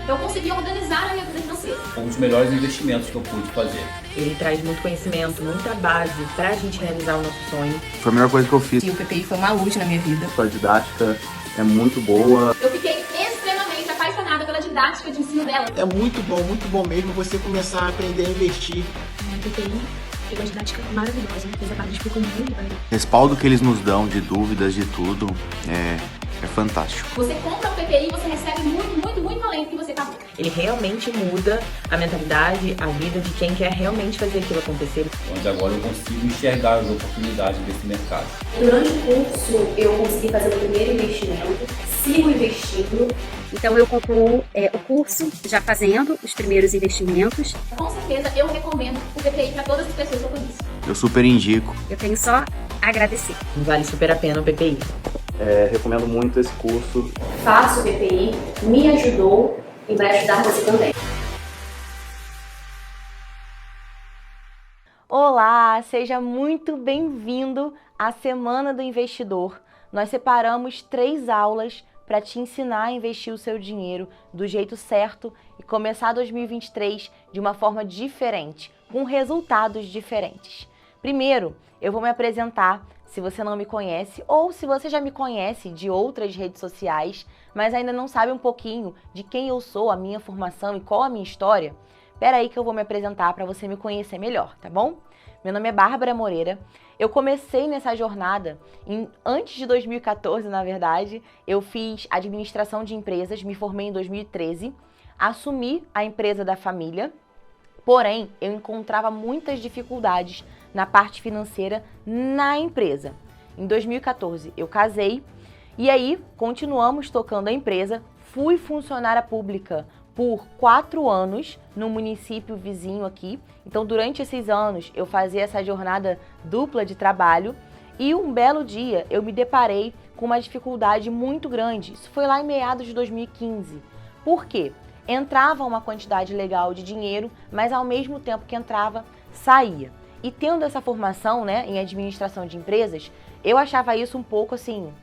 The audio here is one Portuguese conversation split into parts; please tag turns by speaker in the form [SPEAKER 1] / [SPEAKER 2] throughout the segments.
[SPEAKER 1] eu consegui organizar a minha vida financeira.
[SPEAKER 2] Um dos melhores investimentos que eu pude fazer.
[SPEAKER 3] Ele traz muito conhecimento, muita base pra gente realizar o nosso sonho.
[SPEAKER 4] Foi a melhor coisa que eu fiz.
[SPEAKER 5] E o PPI foi uma luz na minha vida.
[SPEAKER 4] A didática é muito boa.
[SPEAKER 1] Eu fiquei extremamente apaixonada pela didática de ensino dela.
[SPEAKER 6] É muito bom mesmo você começar a aprender a investir.
[SPEAKER 7] O PPI tem uma didática maravilhosa, eles explicam muito bem.
[SPEAKER 4] O respaldo que eles nos dão de dúvidas, de tudo, é fantástico.
[SPEAKER 1] Você compra o PPI e você recebe muito além do que você pagou.
[SPEAKER 3] Ele realmente muda a mentalidade, a vida de quem quer realmente fazer aquilo acontecer.
[SPEAKER 2] Onde agora eu consigo enxergar as oportunidades desse mercado.
[SPEAKER 8] Durante o curso, eu consegui fazer o primeiro investimento, sigo investindo.
[SPEAKER 7] Então eu concluo o curso já fazendo os primeiros investimentos.
[SPEAKER 1] Com certeza, eu recomendo o PPI para todas as pessoas que eu conheço.
[SPEAKER 4] Eu super indico.
[SPEAKER 7] Eu tenho só a agradecer.
[SPEAKER 3] Vale super a pena o PPI.
[SPEAKER 4] Recomendo muito esse curso.
[SPEAKER 8] Faço o PPI, me ajudou e vai ajudar você também.
[SPEAKER 9] Olá, seja muito bem-vindo à Semana do Investidor. Nós separamos 3 aulas para te ensinar a investir o seu dinheiro do jeito certo e começar 2023 de uma forma diferente, com resultados diferentes. Primeiro, eu vou me apresentar, se você não me conhece, ou se você já me conhece de outras redes sociais, mas ainda não sabe um pouquinho de quem eu sou, a minha formação e qual a minha história. Espera aí que eu vou me apresentar para você me conhecer melhor, tá bom? Meu nome é Bárbara Moreira. Eu comecei nessa jornada antes de 2014, na verdade. Eu fiz administração de empresas, me formei em 2013, assumi a empresa da família, porém eu encontrava muitas dificuldades na parte financeira na empresa. Em 2014 eu casei e aí continuamos tocando a empresa, fui funcionária pública por 4 anos no município vizinho aqui. Então, durante esses anos, eu fazia essa jornada dupla de trabalho e um belo dia eu me deparei com uma dificuldade muito grande. Isso foi lá em meados de 2015. Por quê? Entrava uma quantidade legal de dinheiro, mas ao mesmo tempo que entrava, saía. E tendo essa formação, né, em administração de empresas, eu achava isso um pouco assim,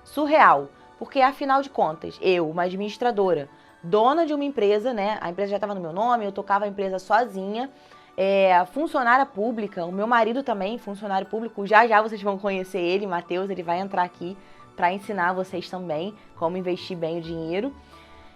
[SPEAKER 9] surreal. Porque, afinal de contas, eu, uma administradora, dona de uma empresa, né? A empresa já estava no meu nome, eu tocava a empresa sozinha, funcionária pública, o meu marido também, funcionário público, já vocês vão conhecer ele, Matheus, ele vai entrar aqui para ensinar vocês também como investir bem o dinheiro.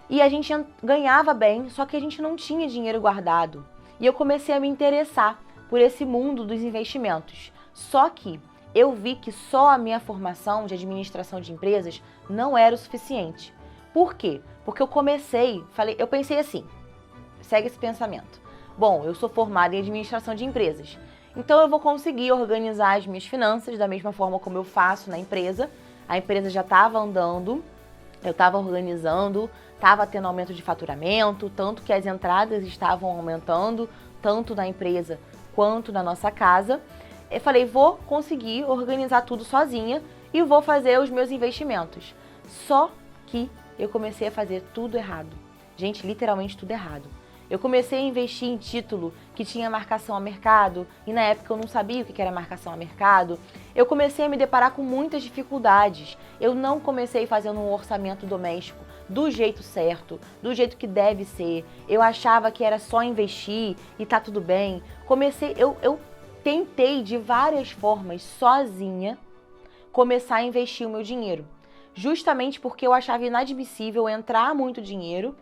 [SPEAKER 9] E a gente ganhava bem, só que a gente não tinha dinheiro guardado. E eu comecei a me interessar por esse mundo dos investimentos. Só que eu vi que só a minha formação de administração de empresas não era o suficiente. Por quê? Porque eu pensei assim, segue esse pensamento. Bom, eu sou formada em administração de empresas, então eu vou conseguir organizar as minhas finanças da mesma forma como eu faço na empresa. A empresa já estava andando, eu estava organizando, estava tendo aumento de faturamento, tanto que as entradas estavam aumentando, tanto na empresa quanto na nossa casa. Eu falei, vou conseguir organizar tudo sozinha e vou fazer os meus investimentos. Só que eu comecei a fazer tudo errado. Gente, literalmente tudo errado. Eu comecei a investir em título que tinha marcação a mercado e na época eu não sabia o que era marcação a mercado. Eu comecei a me deparar com muitas dificuldades. Eu não comecei fazendo um orçamento doméstico do jeito certo, do jeito que deve ser. Eu achava que era só investir e tá tudo bem. Eu tentei de várias formas sozinha começar a investir o meu dinheiro. Justamente porque eu achava inadmissível entrar muito dinheiro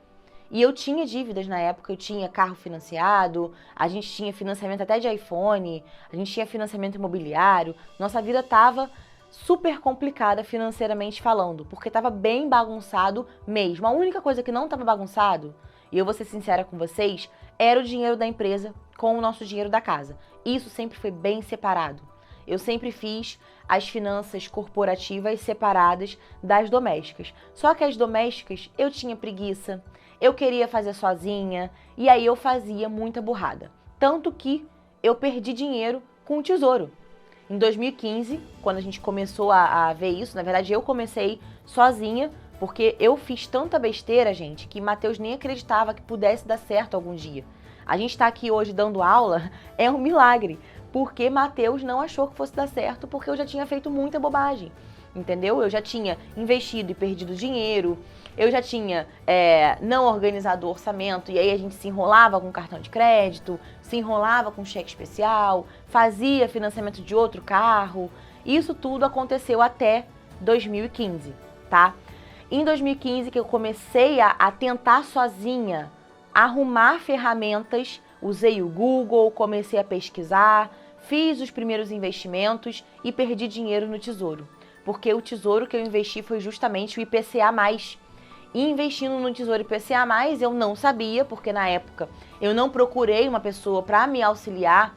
[SPEAKER 9] e eu tinha dívidas na época, eu tinha carro financiado, a gente tinha financiamento até de iPhone, a gente tinha financiamento imobiliário, nossa vida estava super complicada financeiramente falando, porque estava bem bagunçado mesmo. A única coisa que não estava bagunçado, e eu vou ser sincera com vocês, era o dinheiro da empresa com o nosso dinheiro da casa. Isso sempre foi bem separado. Eu sempre fiz as finanças corporativas separadas das domésticas. Só que as domésticas eu tinha preguiça, eu queria fazer sozinha e aí eu fazia muita burrada. Tanto que eu perdi dinheiro com o tesouro. Em 2015, quando a gente começou a ver isso, na verdade eu comecei sozinha, porque eu fiz tanta besteira, gente, que Matheus nem acreditava que pudesse dar certo algum dia. A gente está aqui hoje dando aula, é um milagre. Porque Matheus não achou que fosse dar certo, porque eu já tinha feito muita bobagem, entendeu? Eu já tinha investido e perdido dinheiro, eu já tinha não organizado o orçamento, e aí a gente se enrolava com cartão de crédito, se enrolava com cheque especial, fazia financiamento de outro carro. Isso tudo aconteceu até 2015, tá? Em 2015 que eu comecei a tentar sozinha arrumar ferramentas, usei o Google, comecei a pesquisar, fiz os primeiros investimentos e perdi dinheiro no Tesouro. Porque o Tesouro que eu investi foi justamente o IPCA+. E investindo no Tesouro IPCA+, eu não sabia, porque na época eu não procurei uma pessoa para me auxiliar.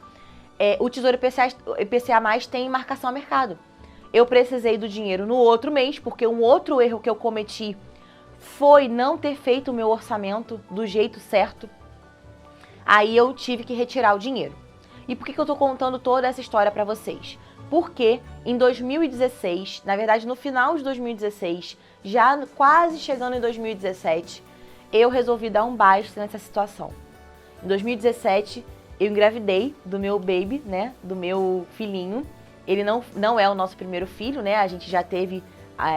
[SPEAKER 9] O Tesouro IPCA+ tem marcação a mercado. Eu precisei do dinheiro no outro mês, porque um outro erro que eu cometi foi não ter feito o meu orçamento do jeito certo. Aí eu tive que retirar o dinheiro. E por que eu tô contando toda essa história para vocês? Porque em 2016, na verdade no final de 2016, já quase chegando em 2017, eu resolvi dar um basta nessa situação. Em 2017, eu engravidei do meu baby, né, do meu filhinho. Ele não é o nosso primeiro filho, né, a gente já teve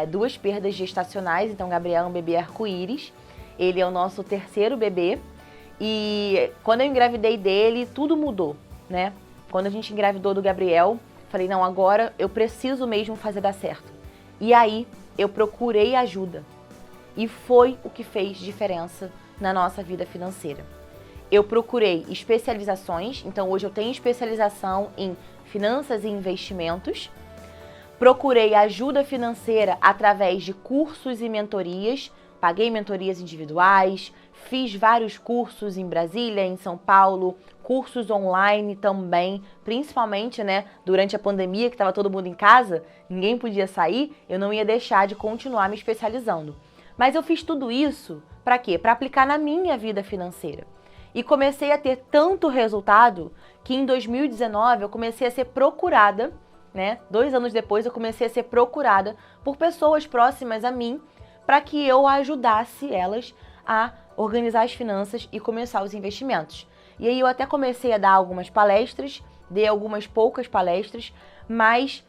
[SPEAKER 9] 2 perdas gestacionais, então Gabriel é um bebê arco-íris. Ele é o nosso 3º bebê. E quando eu engravidei dele, tudo mudou, né? Quando a gente engravidou do Gabriel, falei, não, agora eu preciso mesmo fazer dar certo. E aí, eu procurei ajuda. E foi o que fez diferença na nossa vida financeira. Eu procurei especializações, então hoje eu tenho especialização em finanças e investimentos. Procurei ajuda financeira através de cursos e mentorias. Paguei mentorias individuais, fiz vários cursos em Brasília, em São Paulo, cursos online também, principalmente, né, durante a pandemia, que estava todo mundo em casa, ninguém podia sair, eu não ia deixar de continuar me especializando. Mas eu fiz tudo isso para quê? Para aplicar na minha vida financeira. E comecei a ter tanto resultado que em 2019 eu comecei a ser procurada, né? 2 anos depois eu comecei a ser procurada por pessoas próximas a mim para que eu ajudasse elas a organizar as finanças e começar os investimentos. E aí eu até comecei a dar algumas palestras, dei algumas poucas palestras, mas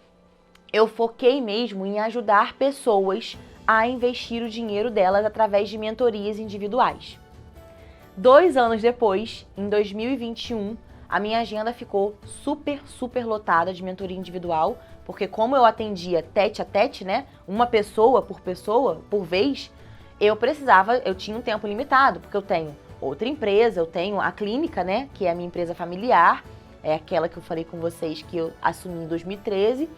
[SPEAKER 9] eu foquei mesmo em ajudar pessoas a investir o dinheiro delas através de mentorias individuais. 2 anos depois, em 2021, a minha agenda ficou super lotada de mentoria individual, porque como eu atendia tete a tete, né, uma pessoa, por vez, eu tinha um tempo limitado, porque eu tenho outra empresa, eu tenho a clínica, né, que é a minha empresa familiar, é aquela que eu falei com vocês que eu assumi em 2013,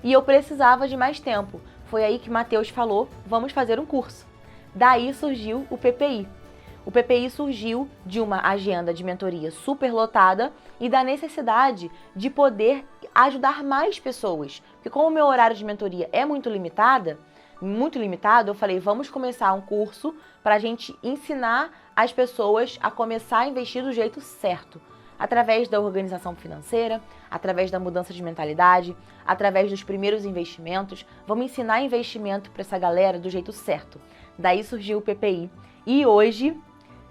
[SPEAKER 9] e eu precisava de mais tempo. Foi aí que Matheus falou, vamos fazer um curso. Daí surgiu o PPI. O PPI surgiu de uma agenda de mentoria super lotada e da necessidade de poder ajudar mais pessoas. Porque como o meu horário de mentoria é muito limitado, eu falei, vamos começar um curso para a gente ensinar as pessoas a começar a investir do jeito certo. Através da organização financeira, através da mudança de mentalidade, através dos primeiros investimentos. Vamos ensinar investimento para essa galera do jeito certo. Daí surgiu o PPI. E hoje,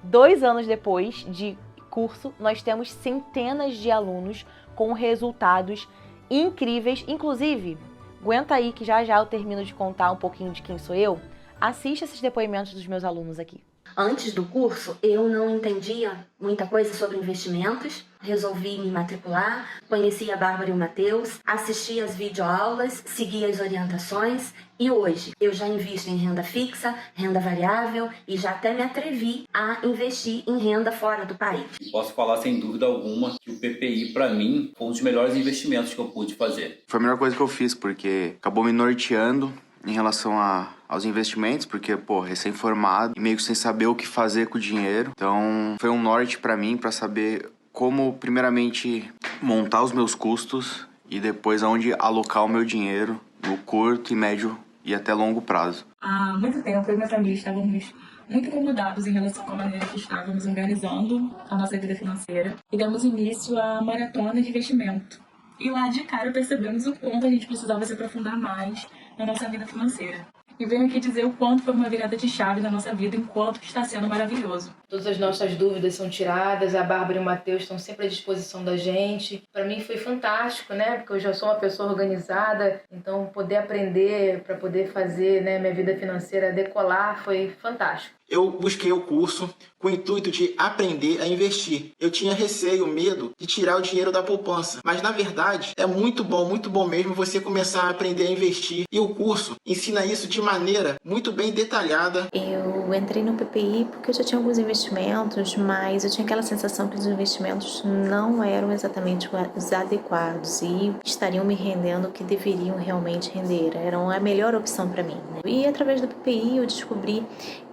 [SPEAKER 9] 2 anos depois de curso, nós temos centenas de alunos com resultados incríveis. Inclusive, aguenta aí que já eu termino de contar um pouquinho de quem sou eu. Assista esses depoimentos dos meus alunos aqui.
[SPEAKER 10] Antes do curso, eu não entendia muita coisa sobre investimentos. Resolvi me matricular, conheci a Bárbara e o Matheus, assisti as videoaulas, segui as orientações e hoje eu já invisto em renda fixa, renda variável e já até me atrevi a investir em renda fora do país.
[SPEAKER 2] Posso falar sem dúvida alguma que o PPI, para mim, foi um dos melhores investimentos que eu pude fazer.
[SPEAKER 4] Foi a melhor coisa que eu fiz, porque acabou me norteando em relação aos investimentos, porque, recém-formado e meio que sem saber o que fazer com o dinheiro. Então, foi um norte para mim, para saber como, primeiramente, montar os meus custos e depois aonde alocar o meu dinheiro no curto e médio e até longo prazo.
[SPEAKER 11] Há muito tempo, eu e minha família estávamos muito incomodados em relação à maneira que estávamos organizando a nossa vida financeira e demos início à maratona de investimento. E lá de cara percebemos o quanto a gente precisava se aprofundar mais na nossa vida financeira. e venho aqui dizer o quanto foi uma virada de chave na nossa vida, enquanto está sendo maravilhoso.
[SPEAKER 5] Todas as nossas dúvidas são tiradas, a Bárbara e o Matheus estão sempre à disposição da gente. Para mim foi fantástico, né? Porque eu já sou uma pessoa organizada, então poder aprender para poder fazer, né, minha vida financeira decolar foi fantástico.
[SPEAKER 6] Eu busquei o curso com o intuito de aprender a investir. Eu tinha receio, medo de tirar o dinheiro da poupança. Mas, na verdade, é muito bom mesmo você começar a aprender a investir. E o curso ensina isso de maneira muito bem detalhada.
[SPEAKER 12] Eu entrei no PPI porque eu já tinha alguns investimentos, mas eu tinha aquela sensação que os investimentos não eram exatamente os adequados e estariam me rendendo o que deveriam realmente render. Eram a melhor opção para mim, né? E através do PPI eu descobri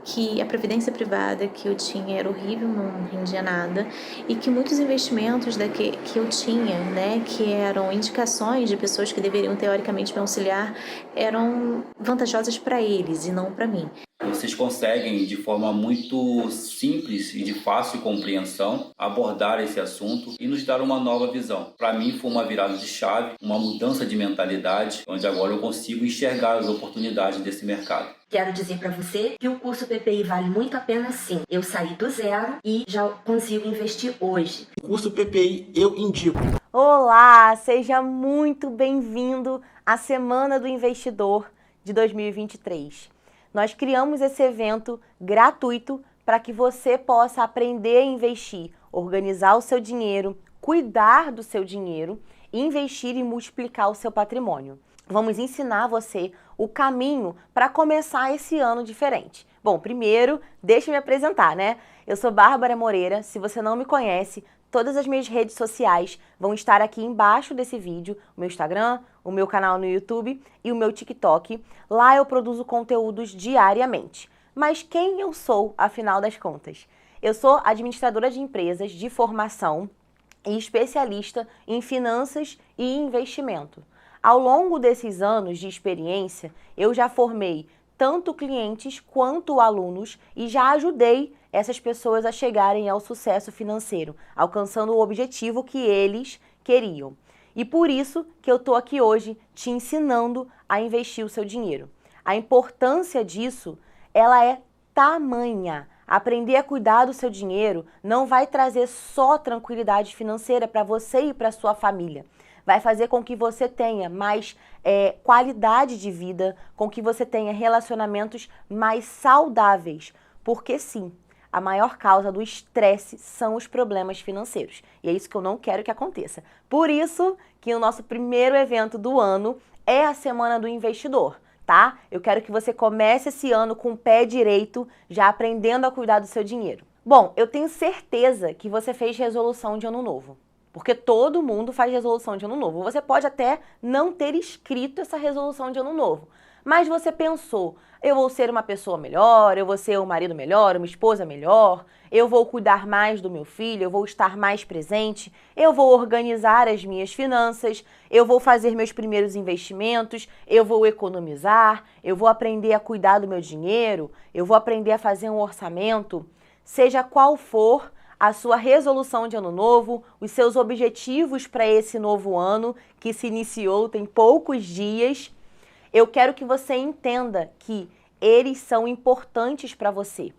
[SPEAKER 12] que a previdência privada que eu tinha era horrível, não rendia nada, e que muitos investimentos que eu tinha, né, que eram indicações de pessoas que deveriam teoricamente me auxiliar, eram vantajosas para eles e não para mim.
[SPEAKER 2] Vocês conseguem, de forma muito simples e de fácil compreensão, abordar esse assunto e nos dar uma nova visão. Para mim foi uma virada de chave, uma mudança de mentalidade, onde agora eu consigo enxergar as oportunidades desse mercado.
[SPEAKER 10] Quero dizer para você que o curso PPI vale muito a pena, sim. Eu saí do zero e já consigo investir hoje.
[SPEAKER 6] O curso PPI eu indico.
[SPEAKER 9] Olá, seja muito bem-vindo à Semana do Investidor de 2023. Nós criamos esse evento gratuito para que você possa aprender a investir, organizar o seu dinheiro, cuidar do seu dinheiro, investir e multiplicar o seu patrimônio. Vamos ensinar você o caminho para começar esse ano diferente. Bom, primeiro, deixa eu me apresentar, né? Eu sou Bárbara Moreira. Se você não me conhece, todas as minhas redes sociais vão estar aqui embaixo desse vídeo, o meu Instagram, o meu canal no YouTube e o meu TikTok. Lá eu produzo conteúdos diariamente. Mas quem eu sou, afinal das contas? Eu sou administradora de empresas de formação e especialista em finanças e investimento. Ao longo desses anos de experiência, eu já formei tanto clientes quanto alunos e já ajudei essas pessoas a chegarem ao sucesso financeiro, alcançando o objetivo que eles queriam. E por isso que eu estou aqui hoje te ensinando a investir o seu dinheiro. A importância disso, ela é tamanha. Aprender a cuidar do seu dinheiro não vai trazer só tranquilidade financeira para você e para sua família. Vai fazer com que você tenha mais qualidade de vida, com que você tenha relacionamentos mais saudáveis. Porque sim, a maior causa do estresse são os problemas financeiros. E é isso que eu não quero que aconteça. Por isso que o nosso primeiro evento do ano é a Semana do Investidor, tá? Eu quero que você comece esse ano com o pé direito, já aprendendo a cuidar do seu dinheiro. Bom, eu tenho certeza que você fez resolução de ano novo. Porque todo mundo faz resolução de ano novo. Você pode até não ter escrito essa resolução de ano novo, mas você pensou, eu vou ser uma pessoa melhor, eu vou ser um marido melhor, uma esposa melhor, eu vou cuidar mais do meu filho, eu vou estar mais presente, eu vou organizar as minhas finanças, eu vou fazer meus primeiros investimentos, eu vou economizar, eu vou aprender a cuidar do meu dinheiro, eu vou aprender a fazer um orçamento. Seja qual for a sua resolução de ano novo, os seus objetivos para esse novo ano que se iniciou tem poucos dias, eu quero que você entenda que eles são importantes para você.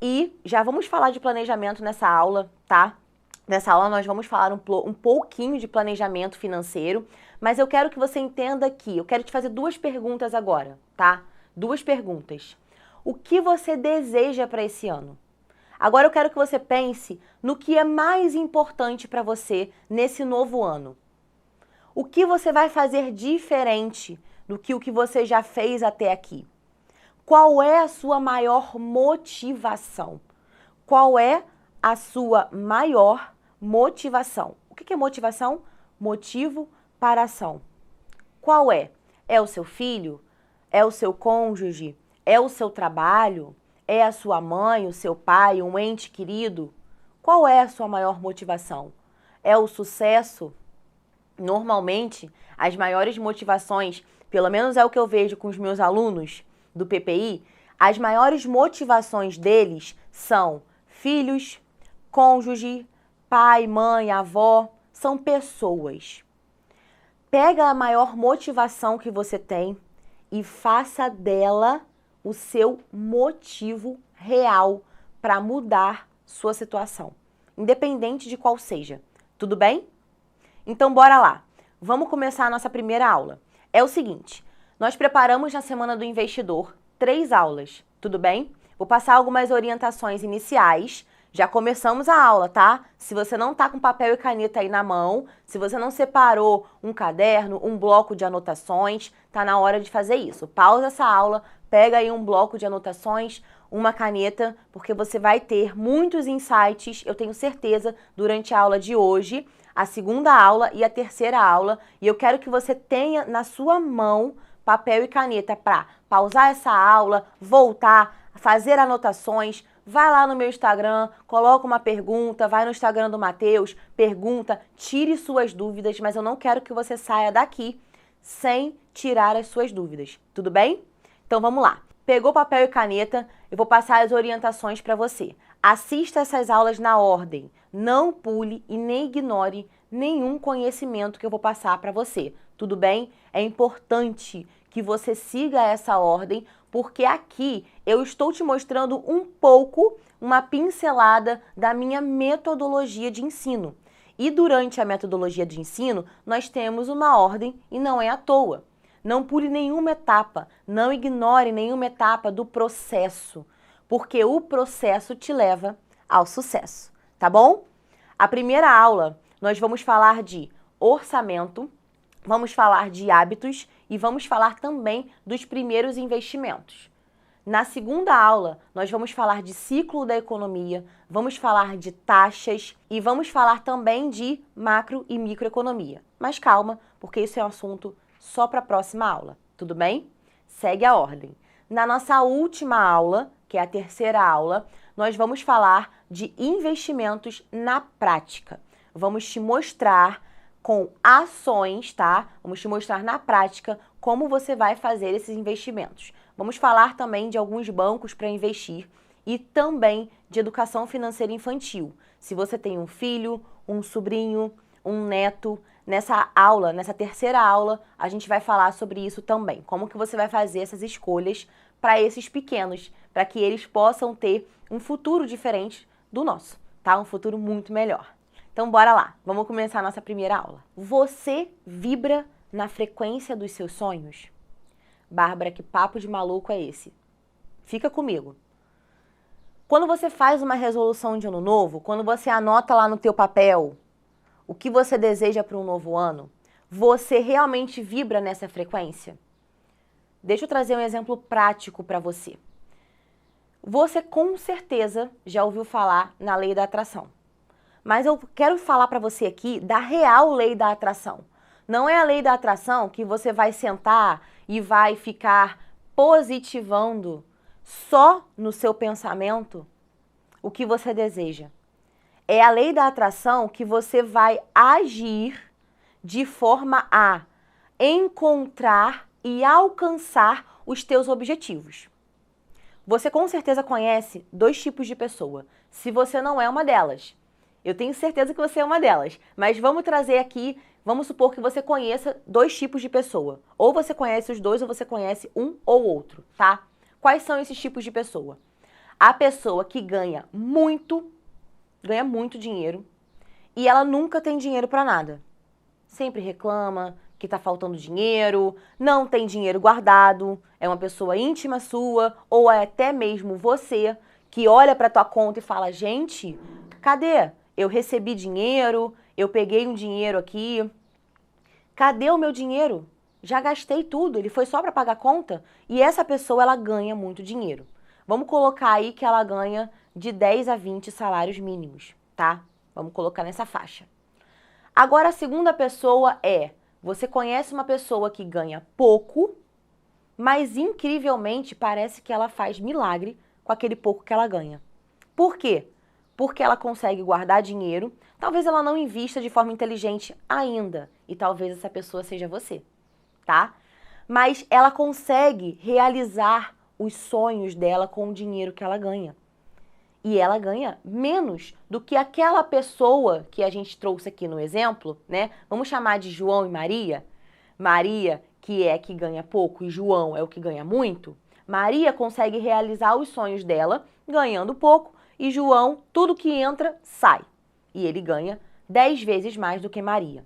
[SPEAKER 9] E já vamos falar de planejamento nessa aula, tá? Nessa aula nós vamos falar um pouquinho de planejamento financeiro, mas eu quero que você entenda que eu quero te fazer duas perguntas agora, tá? Duas perguntas. O que você deseja para esse ano? Agora eu quero que você pense no que é mais importante para você nesse novo ano. O que você vai fazer diferente do que o que você já fez até aqui? Qual é a sua maior motivação? Qual é a sua maior motivação? O que é motivação? Motivo para ação. Qual é? É o seu filho? É o seu cônjuge? É o seu trabalho? É a sua mãe, o seu pai, um ente querido? Qual é a sua maior motivação? É o sucesso? Normalmente, as maiores motivações, pelo menos é o que eu vejo com os meus alunos do PPI, as maiores motivações deles são filhos, cônjuge, pai, mãe, avó, são pessoas. Pega a maior motivação que você tem e faça dela o seu motivo real para mudar sua situação, independente de qual seja. Tudo bem? Então bora lá. Vamos começar a nossa primeira aula. É o seguinte, nós preparamos na Semana do Investidor 3 aulas, tudo bem? Vou passar algumas orientações iniciais. Já começamos a aula, tá? Se você não tá com papel e caneta aí na mão, se você não separou um caderno, um bloco de anotações, tá na hora de fazer isso. Pausa essa aula, pega aí um bloco de anotações, uma caneta, porque você vai ter muitos insights, eu tenho certeza, durante a aula de hoje, a segunda aula e a terceira aula, e eu quero que você tenha na sua mão papel e caneta para pausar essa aula, voltar, fazer anotações. Vai lá no meu Instagram, coloca uma pergunta, vai no Instagram do Matheus, pergunta, tire suas dúvidas, mas eu não quero que você saia daqui sem tirar as suas dúvidas, tudo bem? Então vamos lá. Pegou papel e caneta, eu vou passar as orientações para você. Assista essas aulas na ordem, não pule e nem ignore nenhum conhecimento que eu vou passar para você, tudo bem? É importante que você siga essa ordem, porque aqui eu estou te mostrando um pouco, uma pincelada da minha metodologia de ensino. E durante a metodologia de ensino, nós temos uma ordem e não é à toa. Não pule nenhuma etapa, não ignore nenhuma etapa do processo, porque o processo te leva ao sucesso, tá bom? A primeira aula, nós vamos falar de orçamento, vamos falar de hábitos e vamos falar também dos primeiros investimentos. Na segunda aula, nós vamos falar de ciclo da economia, vamos falar de taxas e vamos falar também de macro e microeconomia. Mas calma, porque isso é um assunto só para a próxima aula, tudo bem? Segue a ordem. Na nossa última aula, que é a terceira aula, nós vamos falar de investimentos na prática. Vamos te mostrar com ações, tá? Vamos te mostrar na prática como você vai fazer esses investimentos. Vamos falar também de alguns bancos para investir e também de educação financeira infantil. Se você tem um filho, um sobrinho, um neto, nessa aula, nessa terceira aula, a gente vai falar sobre isso também. Como que você vai fazer essas escolhas para esses pequenos, para que eles possam ter um futuro diferente do nosso, tá? Um futuro muito melhor. Então, bora lá. Vamos começar a nossa primeira aula. Você vibra na frequência dos seus sonhos? Bárbara, que papo de maluco é esse? Fica comigo. Quando você faz uma resolução de ano novo, quando você anota lá no teu papel o que você deseja para um novo ano, você realmente vibra nessa frequência? Deixa eu trazer um exemplo prático para você. Você com certeza já ouviu falar na lei da atração. Mas eu quero falar para você aqui da real lei da atração. Não é a lei da atração que você vai sentar e vai ficar positivando só no seu pensamento o que você deseja. É a lei da atração que você vai agir de forma a encontrar e alcançar os teus objetivos. Você com certeza conhece 2 tipos de pessoa. Se você não é uma delas, eu tenho certeza que você é uma delas, mas vamos trazer aqui, vamos supor que você conheça 2 tipos de pessoa. Ou você conhece os 2 ou você conhece um ou outro, tá? Quais são esses tipos de pessoa? A pessoa que ganha muito dinheiro e ela nunca tem dinheiro para nada. Sempre reclama que tá faltando dinheiro, não tem dinheiro guardado, é uma pessoa íntima sua ou é até mesmo você que olha para tua conta e fala: gente, cadê? Eu recebi dinheiro, eu peguei um dinheiro aqui. Cadê o meu dinheiro? Já gastei tudo, ele foi só para pagar a conta. E essa pessoa, ela ganha muito dinheiro. Vamos colocar aí que ela ganha de 10 a 20 salários mínimos, tá? Vamos colocar nessa faixa. Agora, a segunda pessoa é: você conhece uma pessoa que ganha pouco, mas incrivelmente parece que ela faz milagre com aquele pouco que ela ganha. Por quê? Porque ela consegue guardar dinheiro, talvez ela não invista de forma inteligente ainda, e talvez essa pessoa seja você, tá? Mas ela consegue realizar os sonhos dela com o dinheiro que ela ganha. E ela ganha menos do que aquela pessoa que a gente trouxe aqui no exemplo, né? Vamos chamar de João e Maria. Maria, que é que ganha pouco, e João é o que ganha muito, Maria consegue realizar os sonhos dela ganhando pouco, e João, tudo que entra, sai. E ele ganha 10 vezes mais do que Maria.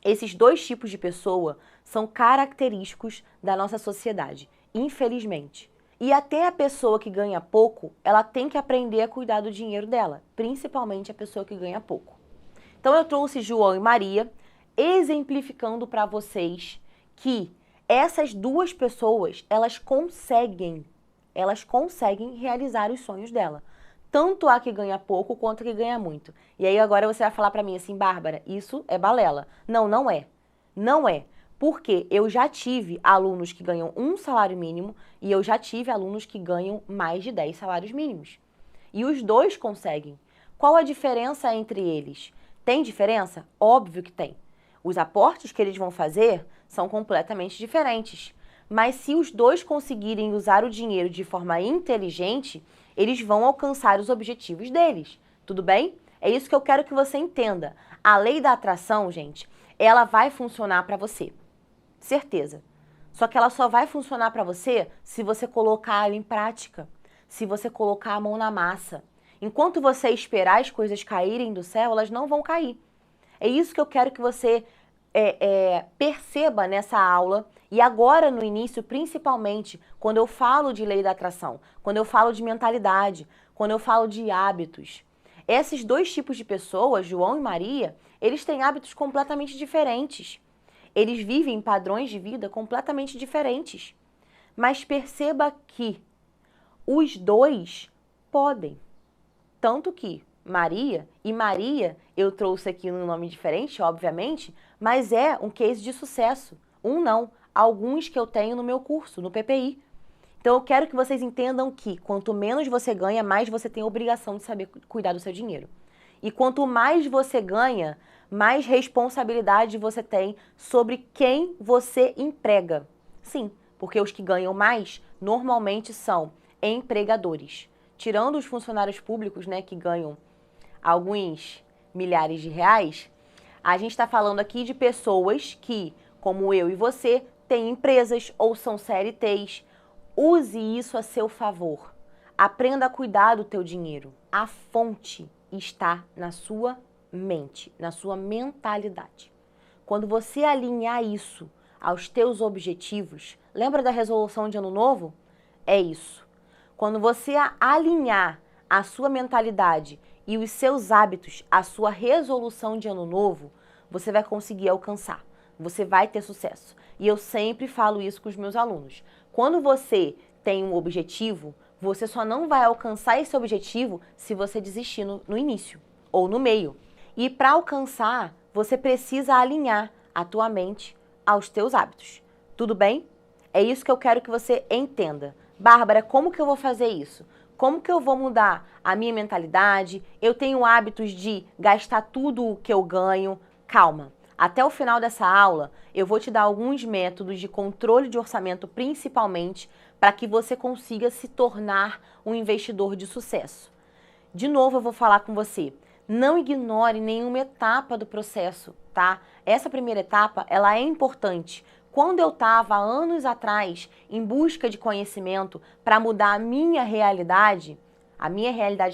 [SPEAKER 9] Esses dois tipos de pessoa são característicos da nossa sociedade, infelizmente. E até a pessoa que ganha pouco, ela tem que aprender a cuidar do dinheiro dela, principalmente a pessoa que ganha pouco. Então eu trouxe João e Maria, exemplificando para vocês que essas duas pessoas, elas conseguem realizar os sonhos dela. Tanto a que ganha pouco quanto a que ganha muito. E aí agora você vai falar para mim assim, Bárbara, isso é balela. Não, não é. Não é. Porque eu já tive alunos que ganham 1 salário mínimo e eu já tive alunos que ganham mais de 10 salários mínimos. E os dois conseguem. Qual a diferença entre eles? Tem diferença? Óbvio que tem. Os aportes que eles vão fazer são completamente diferentes. Mas se os dois conseguirem usar o dinheiro de forma inteligente, eles vão alcançar os objetivos deles. Tudo bem? É isso que eu quero que você entenda. A lei da atração, gente, ela vai funcionar para você. Certeza. Só que ela só vai funcionar para você se você colocar ela em prática. Se você colocar a mão na massa. Enquanto você esperar as coisas caírem do céu, elas não vão cair. É isso que eu quero que você perceba nessa aula. E agora, no início, principalmente, quando eu falo de lei da atração, quando eu falo de mentalidade, quando eu falo de hábitos. Esses dois tipos de pessoas, João e Maria, eles têm hábitos completamente diferentes. Eles vivem padrões de vida completamente diferentes. Mas perceba que os dois podem. Tanto que Maria, e Maria eu trouxe aqui um nome diferente, obviamente, mas é um case de sucesso. Um não, alguns que eu tenho no meu curso, no PPI. Então eu quero que vocês entendam que quanto menos você ganha, mais você tem a obrigação de saber cuidar do seu dinheiro. E quanto mais você ganha, mais responsabilidade você tem sobre quem você emprega. Sim, porque os que ganham mais normalmente são empregadores. Tirando os funcionários públicos, né, que ganham alguns milhares de reais, a gente está falando aqui de pessoas que, como eu e você, têm empresas ou são CLTs. Use isso a seu favor. Aprenda a cuidar do teu dinheiro. A fonte está na sua mente, na sua mentalidade. Quando você alinhar isso aos teus objetivos, lembra da resolução de ano novo? É isso. Quando você alinhar a sua mentalidade e os seus hábitos à sua resolução de ano novo, você vai conseguir alcançar. Você vai ter sucesso. E eu sempre falo isso com os meus alunos. Quando você tem um objetivo, você só não vai alcançar esse objetivo se você desistir no início ou no meio. E para alcançar, você precisa alinhar a tua mente aos teus hábitos. Tudo bem? É isso que eu quero que você entenda. Bárbara, como que eu vou fazer isso? Como que eu vou mudar a minha mentalidade? Eu tenho hábitos de gastar tudo o que eu ganho. Calma. Até o final dessa aula, eu vou te dar alguns métodos de controle de orçamento, principalmente, para que você consiga se tornar um investidor de sucesso. De novo, eu vou falar com você. Não ignore nenhuma etapa do processo, tá? Essa primeira etapa, ela é importante. Quando eu estava, anos atrás, em busca de conhecimento para mudar a minha realidade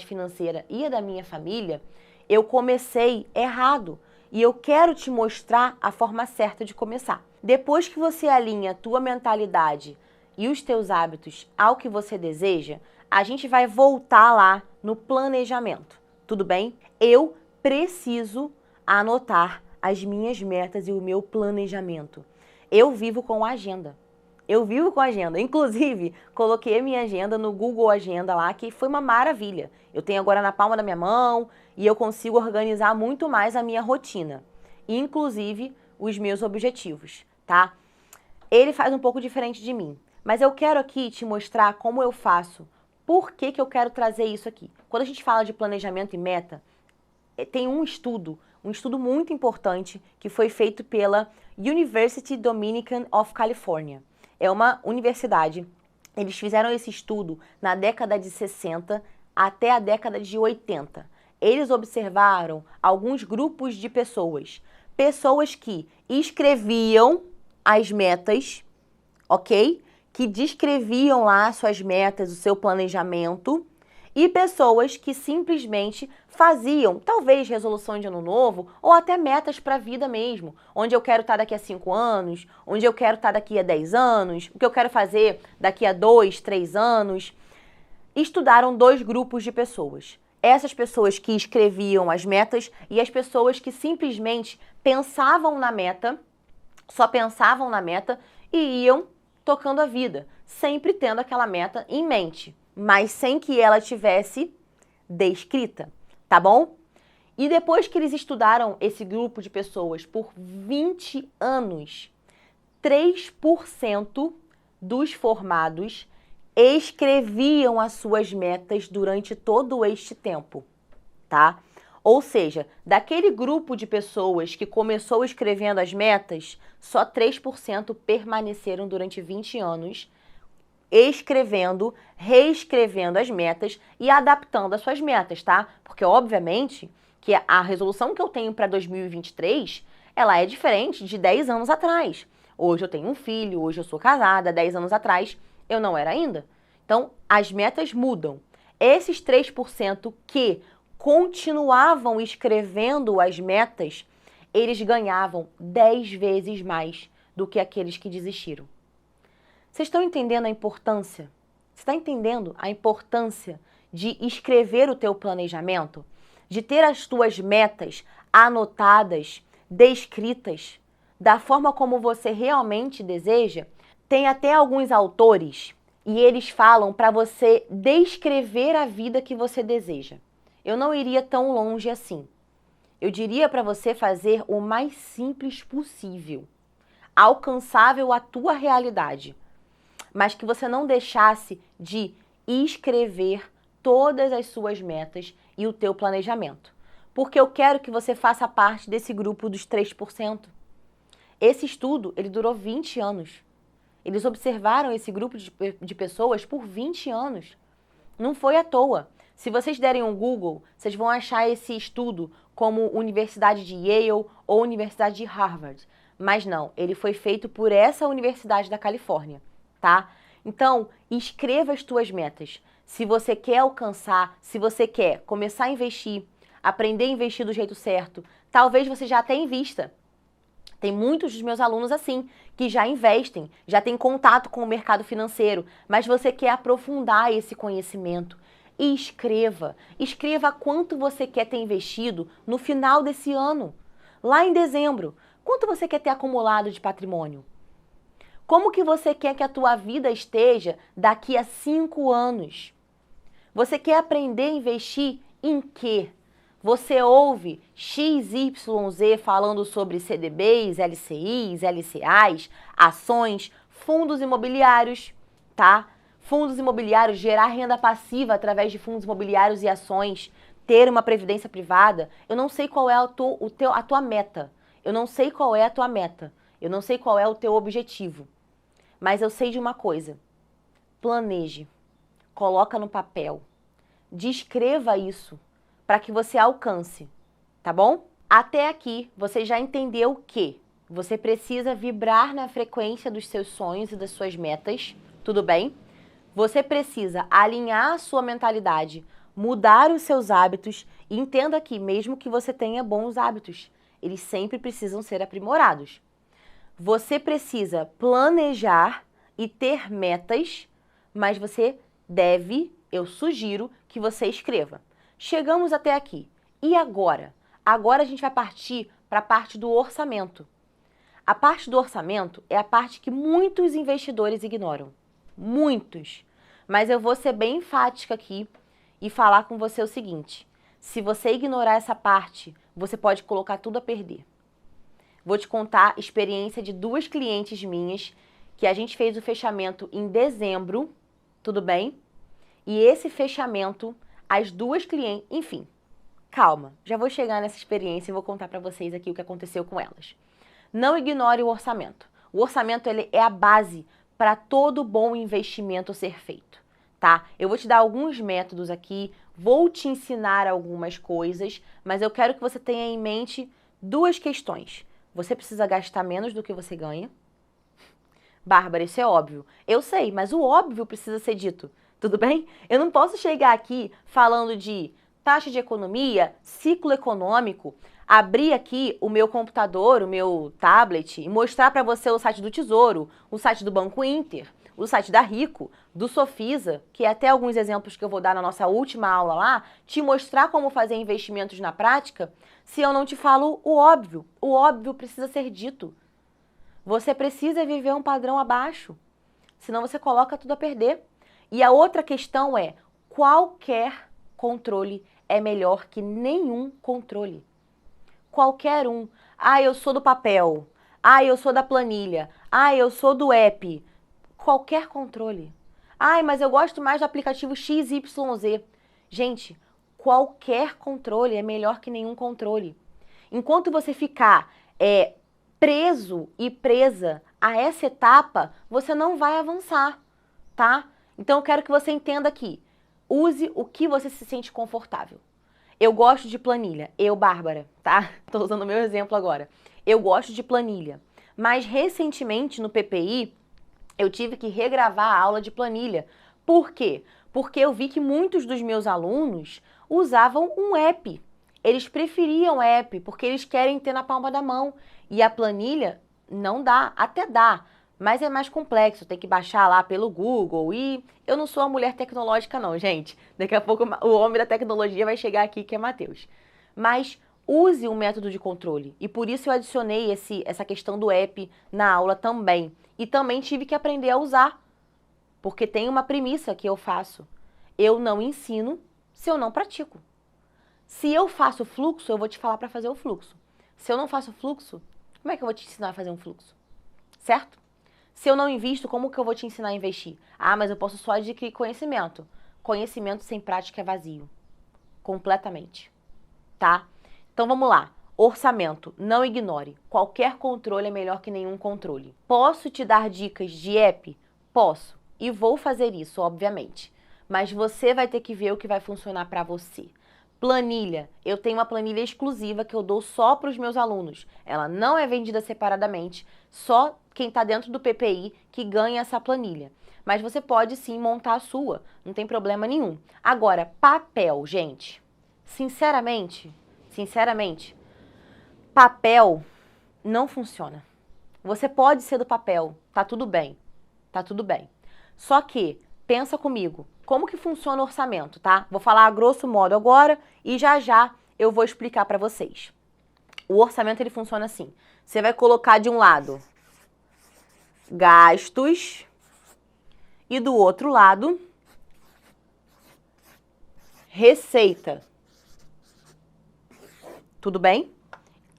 [SPEAKER 9] financeira e a da minha família, eu comecei errado. E eu quero te mostrar a forma certa de começar. Depois que você alinha a tua mentalidade e os teus hábitos ao que você deseja, a gente vai voltar lá no planejamento. Tudo bem? Eu preciso anotar as minhas metas e o meu planejamento. Eu vivo com agenda. Inclusive, coloquei a minha agenda no Google Agenda lá, que foi uma maravilha. Eu tenho agora na palma da minha mão e eu consigo organizar muito mais a minha rotina. Inclusive, os meus objetivos, tá? Ele faz um pouco diferente de mim. Mas eu quero aqui te mostrar como eu faço. Por que que eu quero trazer isso aqui? Quando a gente fala de planejamento e meta, tem um estudo muito importante que foi feito pela University Dominican of California. É uma universidade. Eles fizeram esse estudo na década de 60 até a década de 80. Eles observaram alguns grupos de pessoas. Pessoas que escreviam as metas, ok? Que descreviam lá suas metas, o seu planejamento, e pessoas que simplesmente faziam, talvez, resolução de ano novo, ou até metas para a vida mesmo, onde eu quero estar daqui a 5 anos, onde eu quero estar daqui a 10 anos, o que eu quero fazer daqui a 2, 3 anos. Estudaram 2 grupos de pessoas. Essas pessoas que escreviam as metas e as pessoas que simplesmente pensavam na meta, só pensavam na meta e iam tocando a vida, sempre tendo aquela meta em mente, mas sem que ela tivesse descrita, tá bom? E depois que eles estudaram esse grupo de pessoas por 20 anos, 3% dos formados escreviam as suas metas durante todo este tempo, tá? Ou seja, daquele grupo de pessoas que começou escrevendo as metas, só 3% permaneceram durante 20 anos escrevendo, reescrevendo as metas e adaptando as suas metas, tá? Porque, obviamente, que a resolução que eu tenho para 2023, ela é diferente de 10 anos atrás. Hoje eu tenho um filho, hoje eu sou casada, 10 anos atrás eu não era ainda. Então, as metas mudam. Esses 3% que continuavam escrevendo as metas, eles ganhavam 10 vezes mais do que aqueles que desistiram. Vocês estão entendendo a importância? Você está entendendo a importância de escrever o teu planejamento? De ter as tuas metas anotadas, descritas, da forma como você realmente deseja? Tem até alguns autores e eles falam para você descrever a vida que você deseja. Eu não iria tão longe assim. Eu diria para você fazer o mais simples possível, alcançável à tua realidade, mas que você não deixasse de escrever todas as suas metas e o teu planejamento. Porque eu quero que você faça parte desse grupo dos 3%. Esse estudo, ele durou 20 anos. Eles observaram esse grupo de pessoas por 20 anos. Não foi à toa. Se vocês derem um Google, vocês vão achar esse estudo como Universidade de Yale ou Universidade de Harvard. Mas não, ele foi feito por essa Universidade da Califórnia, tá? Então, escreva as tuas metas. Se você quer alcançar, se você quer começar a investir, aprender a investir do jeito certo, talvez você já até invista. Tem muitos dos meus alunos assim, que já investem, já têm contato com o mercado financeiro, mas você quer aprofundar esse conhecimento. E escreva quanto você quer ter investido no final desse ano, lá em dezembro. Quanto você quer ter acumulado de patrimônio? Como que você quer que a tua vida esteja daqui a 5 anos? Você quer aprender a investir em quê? Você ouve XYZ falando sobre CDBs, LCIs, LCAs, ações, fundos imobiliários, tá? Fundos imobiliários, gerar renda passiva através de fundos imobiliários e ações, ter uma previdência privada. Eu não sei qual é a tua meta. Eu não sei qual é a tua meta. Eu não sei qual é o teu objetivo. Mas eu sei de uma coisa. Planeje. Coloca no papel. Descreva isso para que você alcance, tá bom? Até aqui, você já entendeu que você precisa vibrar na frequência dos seus sonhos e das suas metas, tudo bem? Você precisa alinhar a sua mentalidade, mudar os seus hábitos e entenda que mesmo que você tenha bons hábitos, eles sempre precisam ser aprimorados. Você precisa planejar e ter metas, mas você deve, eu sugiro que você escreva. Chegamos até aqui. E agora? Agora a gente vai partir para a parte do orçamento. A parte do orçamento é a parte que muitos investidores ignoram. Muitos. Mas eu vou ser bem enfática aqui e falar com você o seguinte. Se você ignorar essa parte, você pode colocar tudo a perder. Vou te contar a experiência de 2 clientes minhas que a gente fez o fechamento em dezembro, tudo bem? E esse fechamento, as 2 clientes, enfim, calma, já vou chegar nessa experiência e vou contar para vocês aqui o que aconteceu com elas. Não ignore o orçamento. O orçamento ele é a base para todo bom investimento ser feito, tá? Eu vou te dar alguns métodos aqui, vou te ensinar algumas coisas, mas eu quero que você tenha em mente 2 questões. Você precisa gastar menos do que você ganha Bárbara, isso é óbvio. Eu sei, mas o óbvio precisa ser dito, tudo bem? Eu não posso chegar aqui falando de taxa de economia, ciclo econômico, abrir aqui o meu computador, o meu tablet e mostrar para você o site do Tesouro, o site do Banco Inter, o site da Rico, do Sofisa, que é até alguns exemplos que eu vou dar na nossa última aula lá, te mostrar como fazer investimentos na prática, se eu não te falo o óbvio. O óbvio precisa ser dito. Você precisa viver um padrão abaixo, senão você coloca tudo a perder. E a outra questão é, qualquer controle é melhor que nenhum controle. Qualquer um. Ah, eu sou do papel. Ah, eu sou da planilha. Ah, eu sou do app. Qualquer controle. Ah, mas eu gosto mais do aplicativo XYZ. Gente, qualquer controle é melhor que nenhum controle. Enquanto você ficar preso e presa a essa etapa, você não vai avançar, tá? Então eu quero que você entenda aqui. Use o que você se sente confortável. Eu gosto de planilha. Eu, Bárbara, tá? Tô usando o meu exemplo agora. Eu gosto de planilha. Mas recentemente no PPI, eu tive que regravar a aula de planilha. Por quê? Porque eu vi que muitos dos meus alunos usavam um app. Eles preferiam app, porque eles querem ter na palma da mão. E a planilha não dá, até dá, mas é mais complexo, tem que baixar lá pelo Google. E eu não sou uma mulher tecnológica não, gente. Daqui a pouco o homem da tecnologia vai chegar aqui, que é Matheus. Mas use um método de controle. E por isso eu adicionei essa questão do app na aula também. E também tive que aprender a usar. Porque tem uma premissa que eu faço. Eu não ensino se eu não pratico. Se eu faço fluxo, eu vou te falar para fazer o fluxo. Se eu não faço fluxo, como é que eu vou te ensinar a fazer um fluxo? Certo? Se eu não invisto, como que eu vou te ensinar a investir? Ah, mas eu posso só adquirir conhecimento. Conhecimento sem prática é vazio. Completamente. Tá? Então vamos lá. Orçamento. Não ignore. Qualquer controle é melhor que nenhum controle. Posso te dar dicas de app? Posso. E vou fazer isso, obviamente. Mas você vai ter que ver o que vai funcionar para você. Planilha. Eu tenho uma planilha exclusiva que eu dou só para os meus alunos. Ela não é vendida separadamente. Só quem está dentro do PPI que ganha essa planilha. Mas você pode sim montar a sua. Não tem problema nenhum. Agora, papel, gente. Sinceramente, papel não funciona. Você pode ser do papel. Tá tudo bem. Tá tudo bem. Só que, pensa comigo. Como que funciona o orçamento, tá? Vou falar a grosso modo agora e já eu vou explicar para vocês. O orçamento, ele funciona assim. Você vai colocar de um lado gastos e do outro lado receita. Tudo bem?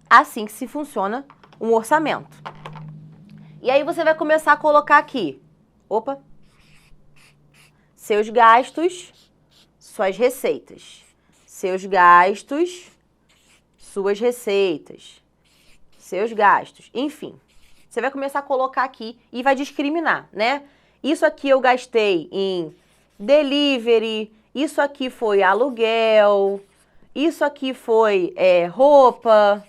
[SPEAKER 9] Assim que se funciona um orçamento. E aí você vai começar a colocar aqui. Opa! Seus gastos, suas receitas. Seus gastos, suas receitas. Seus gastos. Enfim, você vai começar a colocar aqui e vai discriminar, né? Isso aqui eu gastei em delivery, isso aqui foi aluguel, isso aqui foi roupa,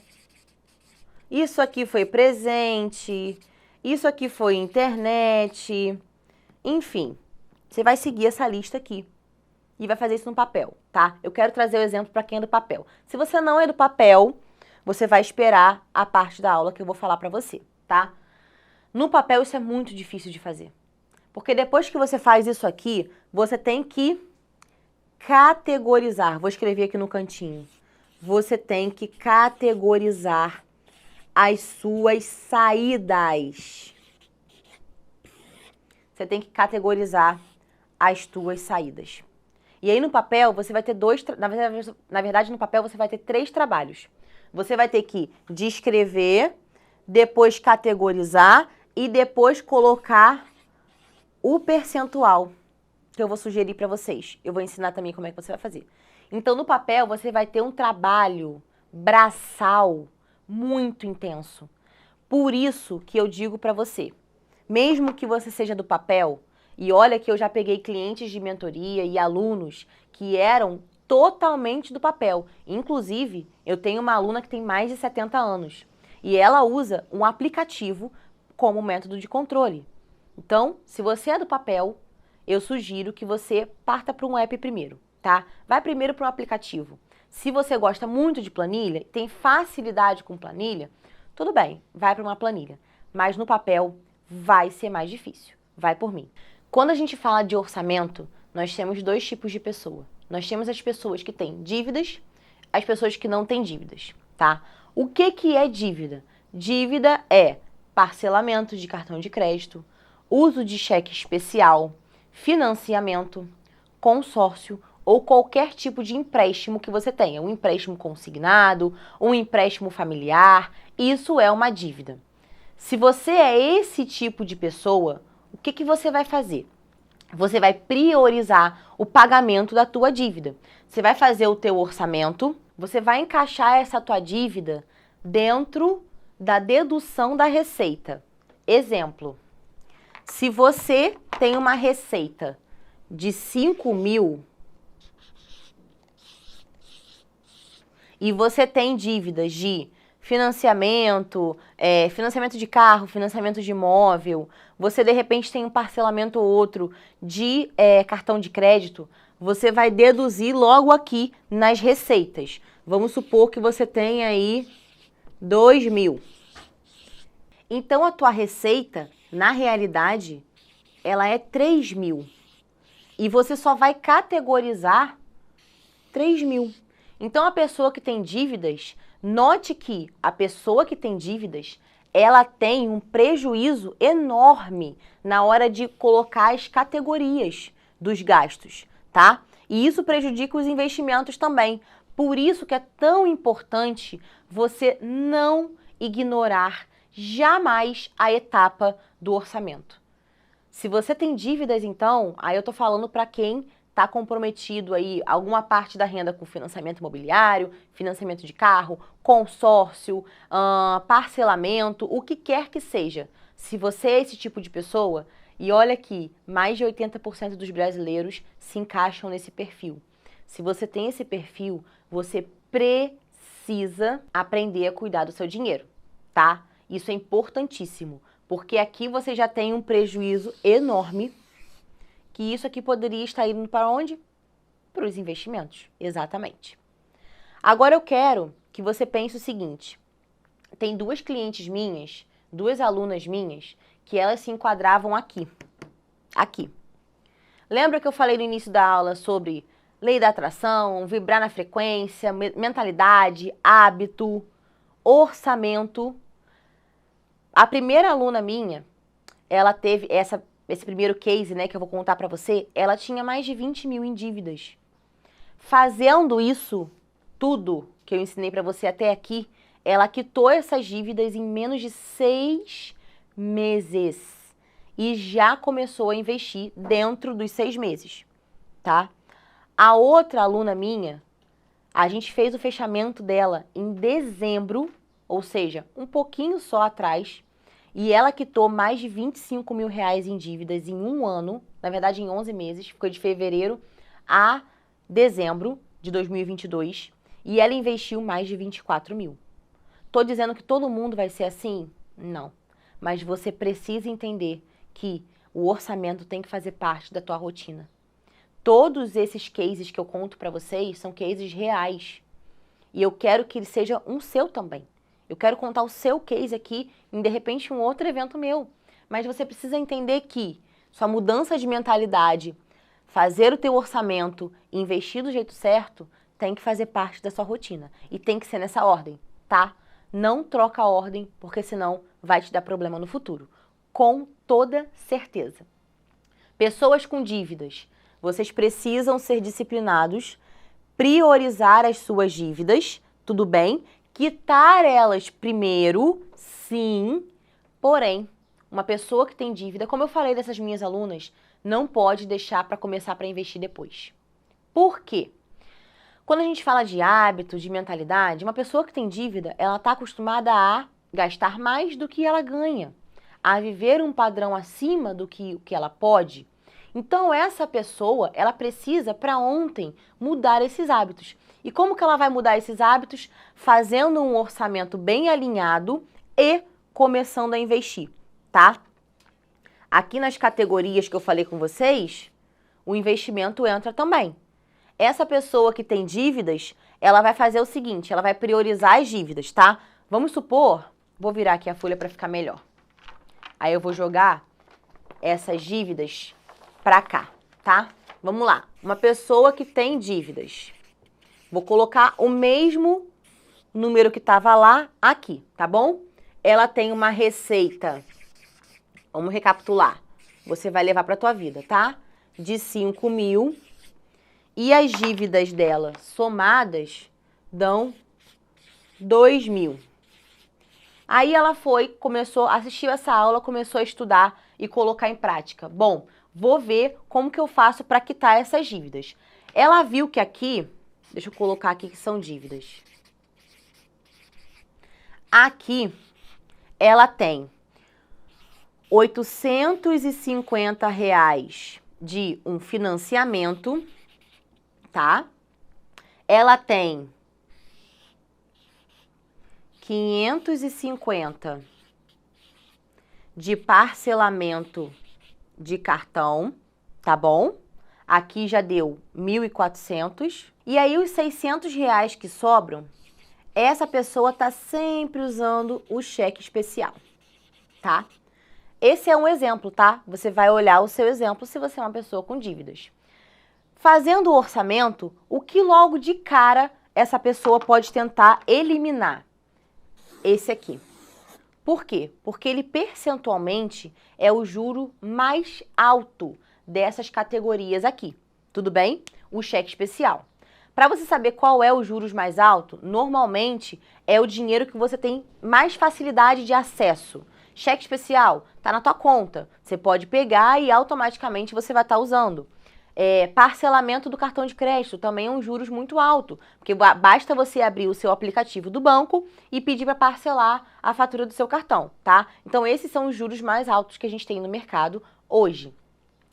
[SPEAKER 9] isso aqui foi presente, isso aqui foi internet, enfim. Você vai seguir essa lista aqui e vai fazer isso no papel, tá? Eu quero trazer o exemplo para quem é do papel. Se você não é do papel, você vai esperar a parte da aula que eu vou falar para você, tá? No papel isso é muito difícil de fazer. Porque depois que você faz isso aqui, você tem que categorizar. Vou escrever aqui no cantinho. Você tem que categorizar as suas saídas. Você tem que categorizar as tuas saídas. E aí no papel você vai ter na verdade no papel você vai ter 3 trabalhos. Você vai ter que descrever, depois categorizar e depois colocar o percentual que eu vou sugerir para vocês. Eu vou ensinar também como é que você vai fazer. Então no papel você vai ter um trabalho braçal muito intenso. Por isso que eu digo para você, mesmo que você seja do papel, e olha que eu já peguei clientes de mentoria e alunos que eram totalmente do papel. Inclusive, eu tenho uma aluna que tem mais de 70 anos e ela usa um aplicativo como método de controle. Então, se você é do papel, eu sugiro que você parta para um app primeiro, tá? Vai primeiro para um aplicativo. Se você gosta muito de planilha, tem facilidade com planilha, tudo bem, vai para uma planilha. Mas no papel vai ser mais difícil. Vai por mim. Quando a gente fala de orçamento, nós temos dois tipos de pessoa. Nós temos as pessoas que têm dívidas, as pessoas que não têm dívidas, tá? O que é dívida? Dívida é parcelamento de cartão de crédito, uso de cheque especial, financiamento, consórcio ou qualquer tipo de empréstimo que você tenha. Um empréstimo consignado, um empréstimo familiar, isso é uma dívida. Se você é esse tipo de pessoa, o que você vai fazer? Você vai priorizar o pagamento da tua dívida. Você vai fazer o teu orçamento, você vai encaixar essa tua dívida dentro da dedução da receita. Exemplo, se você tem uma receita de 5 mil e você tem dívidas de financiamento, financiamento de carro, financiamento de imóvel, você de repente tem um parcelamento ou outro de cartão de crédito, você vai deduzir logo aqui nas receitas. Vamos supor que você tem aí 2 mil. Então a tua receita, na realidade, ela é 3 mil. E você só vai categorizar 3 mil. Então a pessoa que tem dívidas, note que a pessoa que tem dívidas, ela tem um prejuízo enorme na hora de colocar as categorias dos gastos, tá? E isso prejudica os investimentos também. Por isso que é tão importante você não ignorar jamais a etapa do orçamento. Se você tem dívidas, então, aí eu tô falando para quem está comprometido aí alguma parte da renda com financiamento imobiliário, financiamento de carro, consórcio, parcelamento, o que quer que seja. Se você é esse tipo de pessoa, e olha que mais de 80% dos brasileiros se encaixam nesse perfil. Se você tem esse perfil, você precisa aprender a cuidar do seu dinheiro, tá? Isso é importantíssimo, porque aqui você já tem um prejuízo enorme, que isso aqui poderia estar indo para onde? Para os investimentos, exatamente. Agora eu quero que você pense o seguinte, tem duas clientes minhas, duas alunas minhas, que elas se enquadravam aqui. Aqui. Lembra que eu falei no início da aula sobre lei da atração, vibrar na frequência, mentalidade, hábito, orçamento? A primeira aluna minha, ela teve esse primeiro case, né, que eu vou contar pra você, ela tinha mais de 20 mil em dívidas. Fazendo isso, tudo que eu ensinei pra você até aqui, ela quitou essas dívidas em menos de 6 meses. E já começou a investir dentro dos 6 meses, tá? A outra aluna minha, a gente fez o fechamento dela em dezembro, ou seja, um pouquinho só atrás, e ela quitou mais de 25 mil reais em dívidas em um ano, na verdade em 11 meses, ficou de fevereiro a dezembro de 2022, e ela investiu mais de 24 mil. Tô dizendo que todo mundo vai ser assim? Não. Mas você precisa entender que o orçamento tem que fazer parte da tua rotina. Todos esses cases que eu conto para vocês são cases reais. E eu quero que ele seja um seu também. Eu quero contar o seu case aqui em, de repente, um outro evento meu. Mas você precisa entender que sua mudança de mentalidade, fazer o teu orçamento, investir do jeito certo, tem que fazer parte da sua rotina. E tem que ser nessa ordem, tá? Não troca a ordem, porque senão vai te dar problema no futuro. Com toda certeza. Pessoas com dívidas, vocês precisam ser disciplinados, priorizar as suas dívidas, tudo bem? Quitar elas primeiro, sim, porém, uma pessoa que tem dívida, como eu falei dessas minhas alunas, não pode deixar para começar para investir depois. Por quê? Quando a gente fala de hábito, de mentalidade, uma pessoa que tem dívida, ela está acostumada a gastar mais do que ela ganha, a viver um padrão acima do que ela pode. Então, essa pessoa, ela precisa, para ontem, mudar esses hábitos. E como que ela vai mudar esses hábitos? Fazendo um orçamento bem alinhado e começando a investir, tá? aqui nas categorias que eu falei com vocês, o investimento entra também. Essa pessoa que tem dívidas, ela vai fazer o seguinte, ela vai priorizar as dívidas, tá? Vamos supor, vou virar aqui a folha para ficar melhor. Aí eu vou jogar essas dívidas para cá, tá? Vamos lá. Uma pessoa que tem dívidas. Vou colocar o mesmo número que estava lá aqui, tá bom? Ela tem uma receita, vamos recapitular, você vai levar para a tua vida, tá? De 5 mil e as dívidas dela somadas dão 2 mil. Aí ela começou, assistiu essa aula, começou a estudar e colocar em prática. Bom, vou ver como que eu faço para quitar essas dívidas. Ela viu que aqui, deixa eu colocar aqui que são dívidas. Aqui, ela tem R$850 de um financiamento, tá? Ela tem 550 de parcelamento de cartão, tá bom? Aqui já deu 1.400. E aí os R$600 que sobram, essa pessoa tá sempre usando o cheque especial, tá? Esse é um exemplo, tá? Você vai olhar o seu exemplo se você é uma pessoa com dívidas. Fazendo o orçamento, o que logo de cara essa pessoa pode tentar eliminar? Esse aqui. Por quê? Porque ele percentualmente é o juro mais alto dessas categorias aqui. Tudo bem? O cheque especial. Para você saber qual é os juros mais alto, normalmente é o dinheiro que você tem mais facilidade de acesso. Cheque especial está na tua conta. Você pode pegar e automaticamente você vai estar usando. Parcelamento do cartão de crédito também é um juros muito alto, porque basta você abrir o seu aplicativo do banco e pedir para parcelar a fatura do seu cartão, tá? Então esses são os juros mais altos que a gente tem no mercado hoje.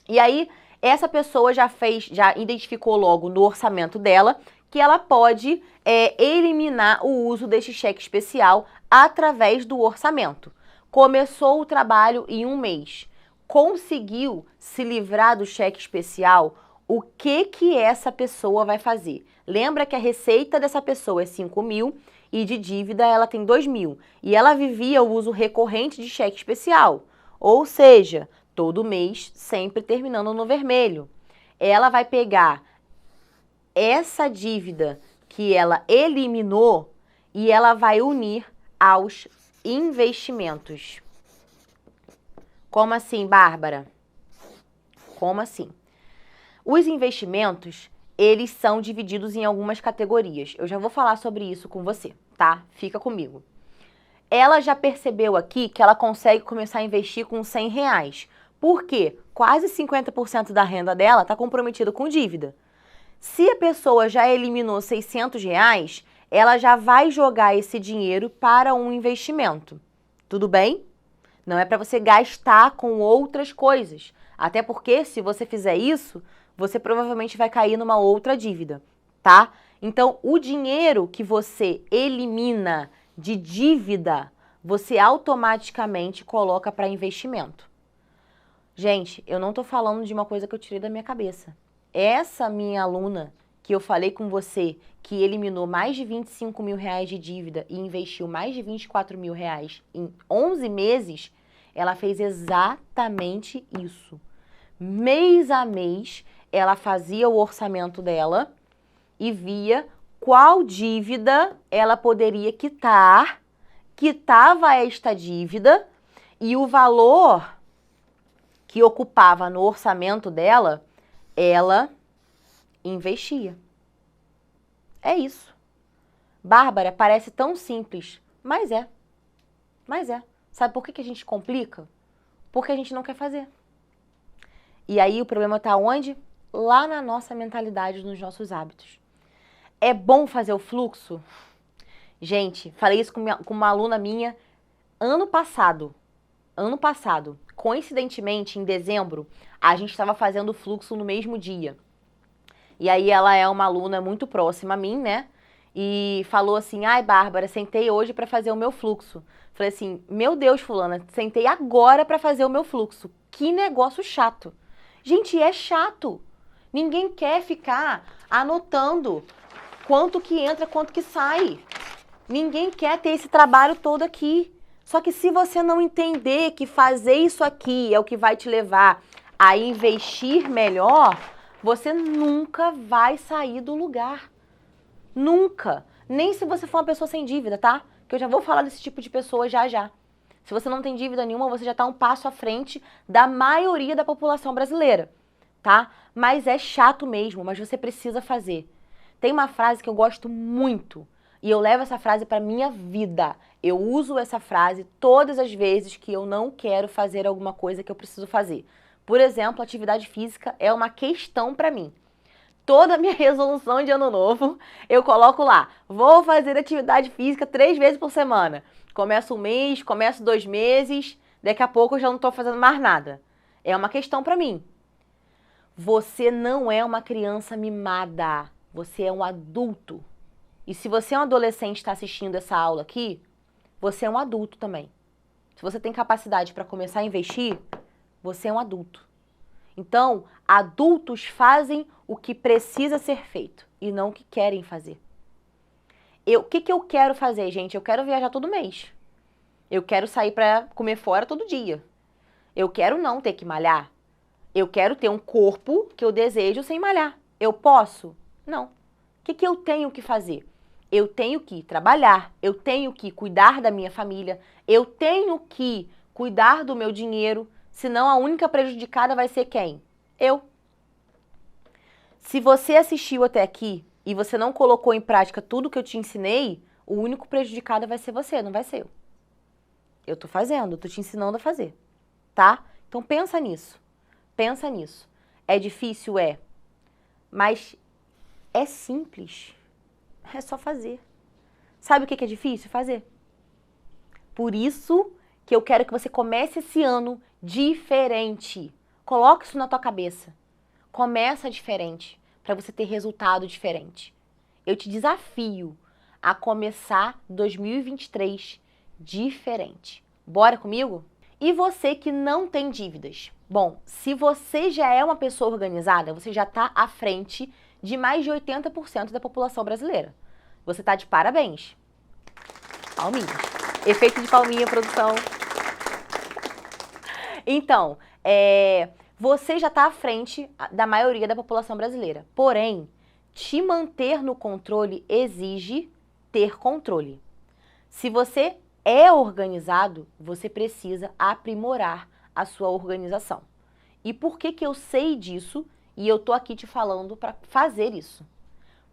[SPEAKER 9] E aí, essa pessoa já identificou logo no orçamento dela que ela pode eliminar o uso deste cheque especial através do orçamento. Começou o trabalho em um mês, conseguiu se livrar do cheque especial, o que essa pessoa vai fazer? Lembra que a receita dessa pessoa é 5 mil e de dívida ela tem 2 mil. E ela vivia o uso recorrente de cheque especial, ou seja, todo mês sempre terminando no vermelho. Ela vai pegar essa dívida que ela eliminou e ela vai unir aos investimentos. Como assim, Bárbara? Como assim? Os investimentos, eles são divididos em algumas categorias. Eu já vou falar sobre isso com você, tá? Fica comigo. Ela já percebeu aqui que ela consegue começar a investir com R$100. Por quê? Quase 50% da renda dela está comprometido com dívida. Se a pessoa já eliminou R$600, ela já vai jogar esse dinheiro para um investimento. Tudo bem? Não é para você gastar com outras coisas. Até porque, se você fizer isso, você provavelmente vai cair numa outra dívida, tá? Então, o dinheiro que você elimina de dívida, você automaticamente coloca para investimento. Gente, eu não tô falando de uma coisa que eu tirei da minha cabeça. Essa minha aluna que eu falei com você, que eliminou mais de R$25 mil de dívida e investiu mais de R$24 mil em 11 meses, ela fez exatamente isso. Mês a mês, ela fazia o orçamento dela e via qual dívida ela poderia quitar, quitava esta dívida e o valor que ocupava no orçamento dela, ela investia. É isso. Bárbara, parece tão simples, mas é. Mas é. Sabe por que a gente complica? Porque a gente não quer fazer. E aí o problema está onde? Lá na nossa mentalidade, nos nossos hábitos. É bom fazer o fluxo? Gente, falei isso com uma aluna minha ano passado. Ano passado. Coincidentemente, em dezembro, a gente estava fazendo o fluxo no mesmo dia. E aí ela é uma aluna muito próxima a mim, né? E falou assim, ai, Bárbara, sentei hoje para fazer o meu fluxo. Falei assim, meu Deus, fulana, sentei agora para fazer o meu fluxo. Que negócio chato. Gente, é chato. Ninguém quer ficar anotando quanto que entra, quanto que sai. Ninguém quer ter esse trabalho todo aqui. Só que se você não entender que fazer isso aqui é o que vai te levar a investir melhor, você nunca vai sair do lugar. Nunca. Nem se você for uma pessoa sem dívida, tá? Que eu já vou falar desse tipo de pessoa já já. Se você não tem dívida nenhuma, você já está um passo à frente da maioria da população brasileira, tá? Mas é chato mesmo, mas você precisa fazer. Tem uma frase que eu gosto muito e eu levo essa frase para minha vida. Eu uso essa frase todas as vezes que eu não quero fazer alguma coisa que eu preciso fazer. Por exemplo, atividade física é uma questão para mim. Toda a minha resolução de ano novo, eu coloco lá, vou fazer atividade física 3 vezes por semana. Começo um mês, começo 2 meses, daqui a pouco eu já não estou fazendo mais nada. É uma questão para mim. Você não é uma criança mimada, você é um adulto. E se você é um adolescente e está assistindo essa aula aqui, você é um adulto também. Se você tem capacidade para começar a investir, você é um adulto. Então, adultos fazem o que precisa ser feito e não o que querem fazer. O que eu quero fazer, gente? Eu quero viajar todo mês. Eu quero sair para comer fora todo dia. Eu quero não ter que malhar. Eu quero ter um corpo que eu desejo sem malhar. Eu posso? Não. O que eu tenho que fazer? Eu tenho que trabalhar, eu tenho que cuidar da minha família, eu tenho que cuidar do meu dinheiro, senão a única prejudicada vai ser quem? Eu. Se você assistiu até aqui e você não colocou em prática tudo que eu te ensinei, o único prejudicado vai ser você, não vai ser eu. Eu tô fazendo, tô te ensinando a fazer, tá? Então pensa nisso, pensa nisso. É difícil? É. Mas é simples. É só fazer. Sabe o que é difícil? Fazer. Por isso que eu quero que você comece esse ano diferente. Coloque isso na tua cabeça. Começa diferente, para você ter resultado diferente. Eu te desafio a começar 2023 diferente. Bora comigo? E você que não tem dívidas? Bom, se você já é uma pessoa organizada, você já está à frente de mais de 80% da população brasileira. Você está de parabéns. Palminhas. Efeito de palminha, produção. Então, você já está à frente da maioria da população brasileira. Porém, te manter no controle exige ter controle. Se você é organizado, você precisa aprimorar a sua organização. E por que eu sei disso e eu tô aqui te falando para fazer isso?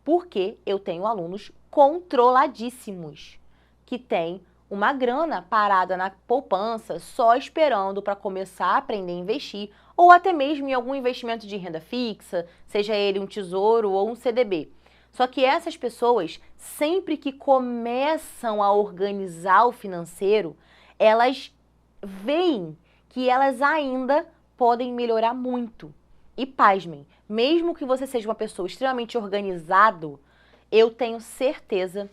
[SPEAKER 9] Porque eu tenho alunos controladíssimos que têm uma grana parada na poupança só esperando para começar a aprender a investir ou até mesmo em algum investimento de renda fixa, seja ele um tesouro ou um CDB. Só que essas pessoas, sempre que começam a organizar o financeiro, elas veem que elas ainda podem melhorar muito. E pasmem, mesmo que você seja uma pessoa extremamente organizado, eu tenho certeza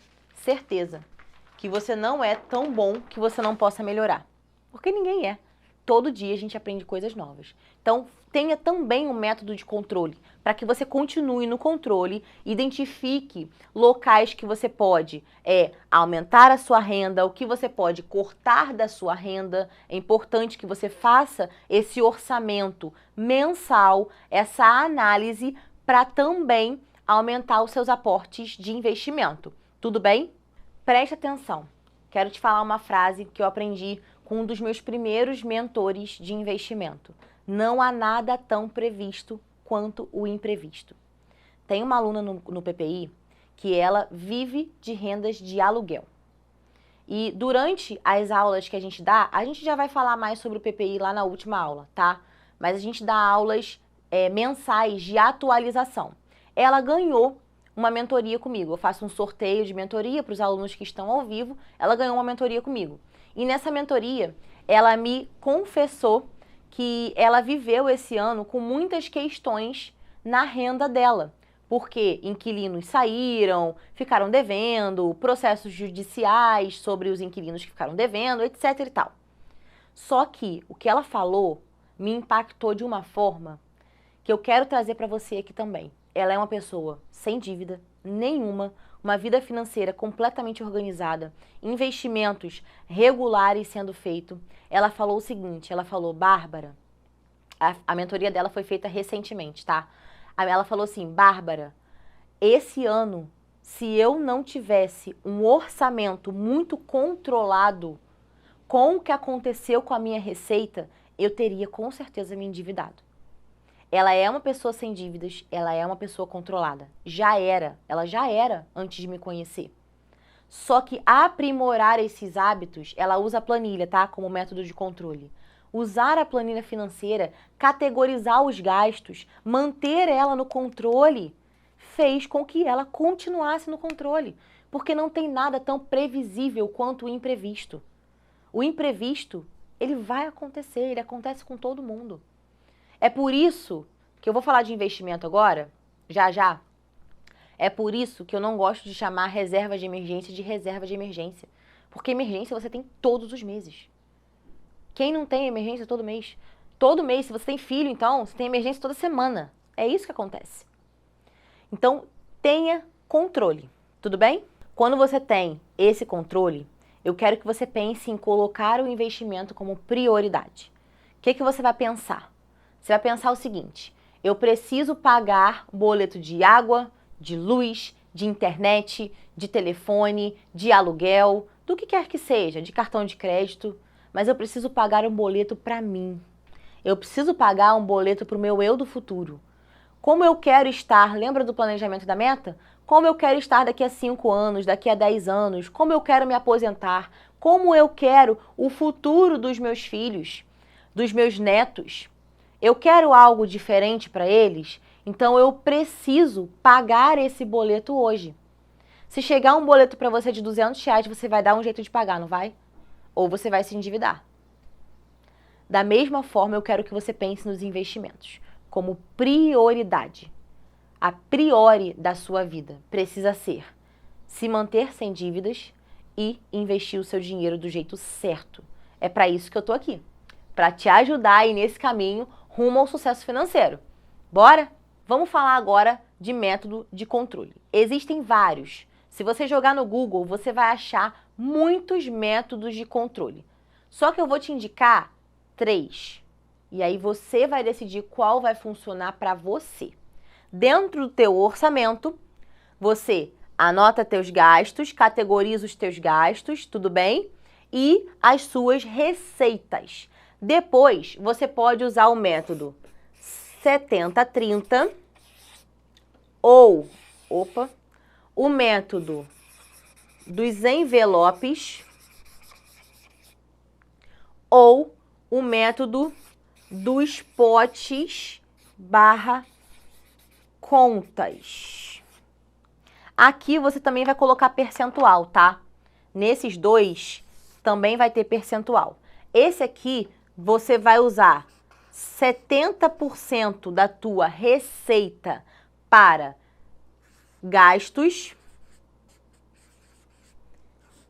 [SPEAKER 9] que você não é tão bom que você não possa melhorar. Porque ninguém é. Todo dia a gente aprende coisas novas. Então, tenha também um método de controle, para que você continue no controle, identifique locais que você pode aumentar a sua renda, o que você pode cortar da sua renda. É importante que você faça esse orçamento mensal, essa análise, para também aumentar os seus aportes de investimento. Tudo bem? Preste atenção. Quero te falar uma frase que eu aprendi com um dos meus primeiros mentores de investimento. Não há nada tão previsto quanto o imprevisto. Tem uma aluna no PPI que ela vive de rendas de aluguel. E durante as aulas que a gente dá, a gente já vai falar mais sobre o PPI lá na última aula, tá? Mas a gente dá aulas mensais de atualização. Ela ganhou uma mentoria comigo. Eu faço um sorteio de mentoria para os alunos que estão ao vivo. Ela ganhou uma mentoria comigo. E nessa mentoria, ela me confessou que ela viveu esse ano com muitas questões na renda dela. Porque inquilinos saíram, ficaram devendo, processos judiciais sobre os inquilinos que ficaram devendo, etc e tal. Só que o que ela falou me impactou de uma forma que eu quero trazer para você aqui também. Ela é uma pessoa sem dívida nenhuma, uma vida financeira completamente organizada, investimentos regulares sendo feito. Ela falou o seguinte, ela falou, Bárbara, a mentoria dela foi feita recentemente, tá? Ela falou assim, Bárbara, esse ano, se eu não tivesse um orçamento muito controlado com o que aconteceu com a minha receita, eu teria com certeza me endividado. Ela é uma pessoa sem dívidas, ela é uma pessoa controlada. Ela já era antes de me conhecer. Só que aprimorar esses hábitos, ela usa a planilha, tá? Como método de controle. Usar a planilha financeira, categorizar os gastos, manter ela no controle, fez com que ela continuasse no controle. Porque não tem nada tão previsível quanto o imprevisto. O imprevisto, ele vai acontecer, ele acontece com todo mundo. É por isso que eu vou falar de investimento agora, já. É por isso que eu não gosto de chamar reserva de emergência de reserva de emergência. Porque emergência você tem todos os meses. Quem não tem emergência todo mês? Todo mês, se você tem filho, então, você tem emergência toda semana. É isso que acontece. Então, tenha controle, tudo bem? Quando você tem esse controle, eu quero que você pense em colocar o investimento como prioridade. O que você vai pensar? Você vai pensar o seguinte, eu preciso pagar boleto de água, de luz, de internet, de telefone, de aluguel, do que quer que seja, de cartão de crédito, mas eu preciso pagar um boleto para mim. Eu preciso pagar um boleto para o meu eu do futuro. Como eu quero estar, lembra do planejamento da meta? Como eu quero estar daqui a 5 anos, daqui a 10 anos, como eu quero me aposentar, como eu quero o futuro dos meus filhos, dos meus netos. Eu quero algo diferente para eles, então eu preciso pagar esse boleto hoje. Se chegar um boleto para você de R$200, você vai dar um jeito de pagar, não vai? Ou você vai se endividar. Da mesma forma, eu quero que você pense nos investimentos como prioridade. A priori da sua vida precisa ser se manter sem dívidas e investir o seu dinheiro do jeito certo. É para isso que eu tô aqui, para te ajudar aí nesse caminho rumo ao sucesso financeiro. Bora? Vamos falar agora de método de controle. Existem vários. Se você jogar no Google, você vai achar muitos métodos de controle. Só que eu vou te indicar 3. E aí você vai decidir qual vai funcionar para você. Dentro do teu orçamento, você anota teus gastos, categoriza os teus gastos, tudo bem? E as suas receitas. Depois, você pode usar o método 70-30 ou, o método dos envelopes ou o método dos potes / contas. Aqui você também vai colocar percentual, tá? Nesses dois também vai ter percentual. Esse aqui você vai usar 70% da tua receita para gastos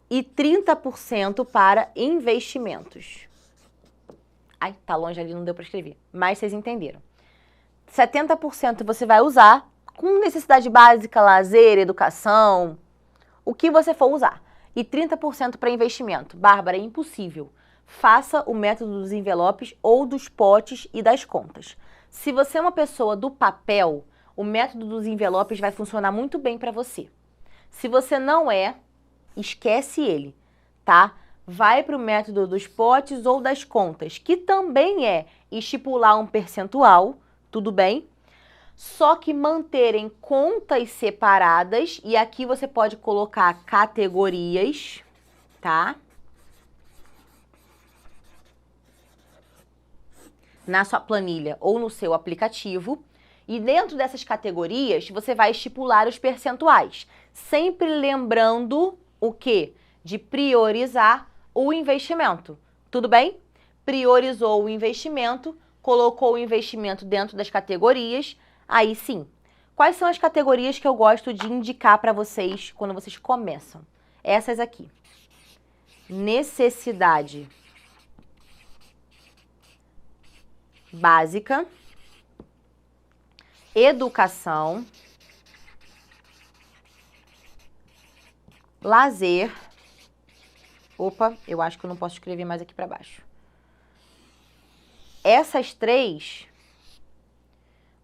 [SPEAKER 9] e 30% para investimentos. Ai, tá longe ali, não deu para escrever, mas vocês entenderam. 70% você vai usar com necessidade básica, lazer, educação, o que você for usar. E 30% para investimento. Bárbara, é impossível. Faça o método dos envelopes ou dos potes e das contas. Se você é uma pessoa do papel, o método dos envelopes vai funcionar muito bem para você. Se você não é, esquece ele, tá? Vai para o método dos potes ou das contas, que também é estipular um percentual, tudo bem? Só que manterem contas separadas, e aqui você pode colocar categorias, tá? Na sua planilha ou no seu aplicativo. E dentro dessas categorias, você vai estipular os percentuais. Sempre lembrando o quê? De priorizar o investimento. Tudo bem? Priorizou o investimento, colocou o investimento dentro das categorias, aí sim. Quais são as categorias que eu gosto de indicar para vocês quando vocês começam? Essas aqui. Necessidade básica, educação, lazer. Opa, eu acho que eu não posso escrever mais aqui para baixo. Essas 3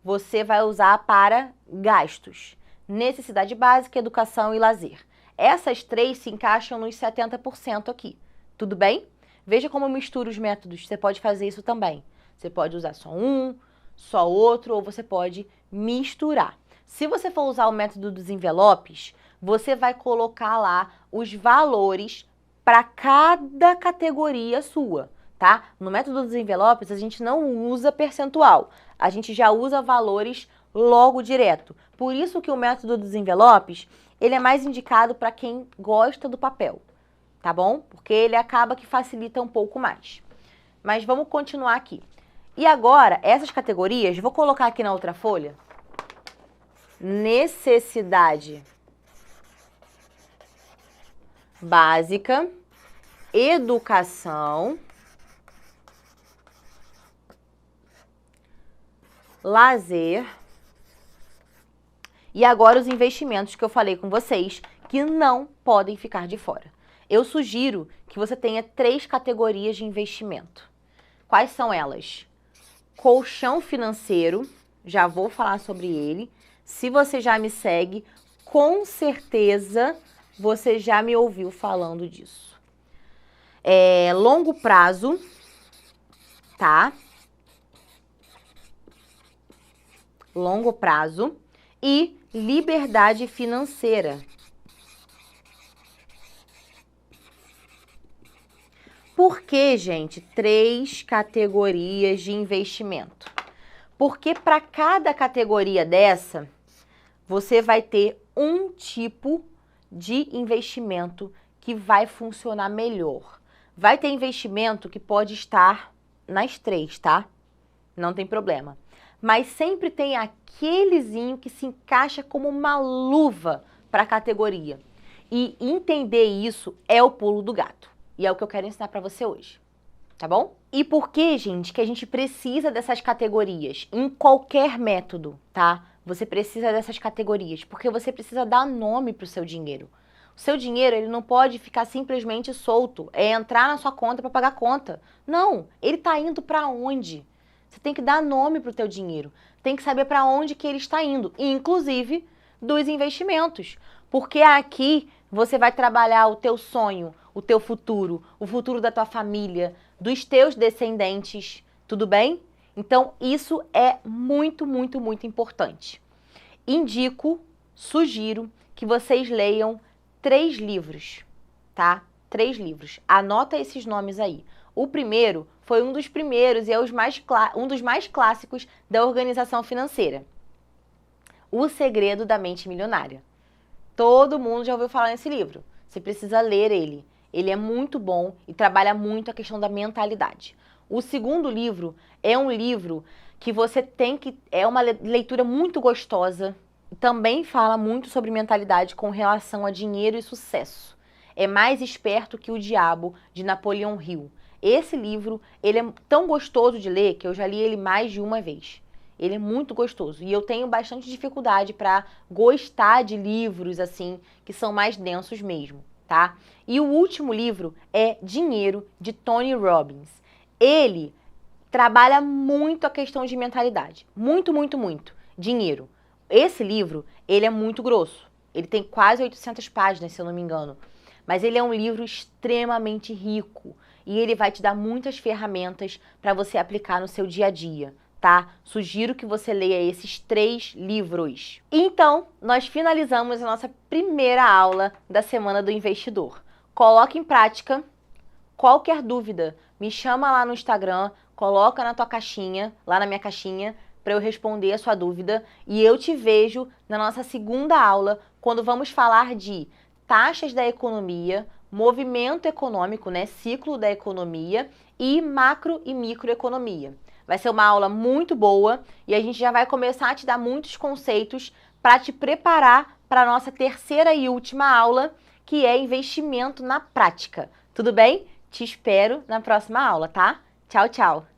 [SPEAKER 9] você vai usar para gastos. Necessidade básica, educação e lazer. Essas 3 se encaixam nos 70% aqui. Tudo bem? Veja como eu misturo os métodos. Você pode fazer isso também. Você pode usar só um, só outro, ou você pode misturar. Se você for usar o método dos envelopes, você vai colocar lá os valores para cada categoria sua, tá? No método dos envelopes, a gente não usa percentual. A gente já usa valores logo direto. Por isso que o método dos envelopes, ele é mais indicado para quem gosta do papel, tá bom? Porque ele acaba que facilita um pouco mais. Mas vamos continuar aqui. E agora, essas categorias, vou colocar aqui na outra folha. Necessidade básica, educação, lazer e agora os investimentos que eu falei com vocês que não podem ficar de fora. Eu sugiro que você tenha 3 categorias de investimento. Quais são elas? Colchão financeiro, já vou falar sobre ele. Se você já me segue, com certeza você já me ouviu falando disso. Longo prazo, tá? Longo prazo e liberdade financeira. Por que, gente, 3 categorias de investimento? Porque para cada categoria dessa, você vai ter um tipo de investimento que vai funcionar melhor. Vai ter investimento que pode estar nas 3, tá? Não tem problema. Mas sempre tem aquelezinho que se encaixa como uma luva para a categoria. E entender isso é o pulo do gato. E é o que eu quero ensinar para você hoje. Tá bom? E por que, gente, que a gente precisa dessas categorias? Em qualquer método, tá? Você precisa dessas categorias, porque você precisa dar nome para o seu dinheiro. O seu dinheiro, ele não pode ficar simplesmente solto, entrar na sua conta para pagar conta. Não, ele está indo para onde? Você tem que dar nome para o teu dinheiro, tem que saber para onde que ele está indo, inclusive dos investimentos. Porque aqui você vai trabalhar o teu sonho, o teu futuro, o futuro da tua família, dos teus descendentes, tudo bem? Então, isso é muito, muito, muito importante. Indico, sugiro que vocês leiam 3 livros, tá? 3 livros. Anota esses nomes aí. O primeiro foi um dos primeiros e é um dos mais clássicos da organização financeira. O Segredo da Mente Milionária. Todo mundo já ouviu falar nesse livro. Você precisa ler ele. Ele é muito bom e trabalha muito a questão da mentalidade. O segundo livro é um livro que você tem que... É uma leitura muito gostosa. Também fala muito sobre mentalidade com relação a dinheiro e sucesso. É Mais Esperto que o Diabo, de Napoleão Hill. Esse livro, ele é tão gostoso de ler que eu já li ele mais de uma vez. Ele é muito gostoso e eu tenho bastante dificuldade para gostar de livros assim, que são mais densos mesmo, tá? E o último livro é Dinheiro, de Tony Robbins. Ele trabalha muito a questão de mentalidade. Muito, muito, muito. Dinheiro. Esse livro, ele é muito grosso. Ele tem quase 800 páginas, se eu não me engano. Mas ele é um livro extremamente rico. E ele vai te dar muitas ferramentas para você aplicar no seu dia a dia, tá? Sugiro que você leia esses 3 livros. Então, nós finalizamos a nossa primeira aula da Semana do Investidor. Coloque em prática. Qualquer dúvida, me chama lá no Instagram, coloca na tua caixinha, lá na minha caixinha, para eu responder a sua dúvida. E eu te vejo na nossa segunda aula, quando vamos falar de taxas da economia, movimento econômico, né, ciclo da economia e macro e microeconomia. Vai ser uma aula muito boa e a gente já vai começar a te dar muitos conceitos para te preparar para a nossa terceira e última aula, que é investimento na prática. Tudo bem? Te espero na próxima aula, tá? Tchau, tchau!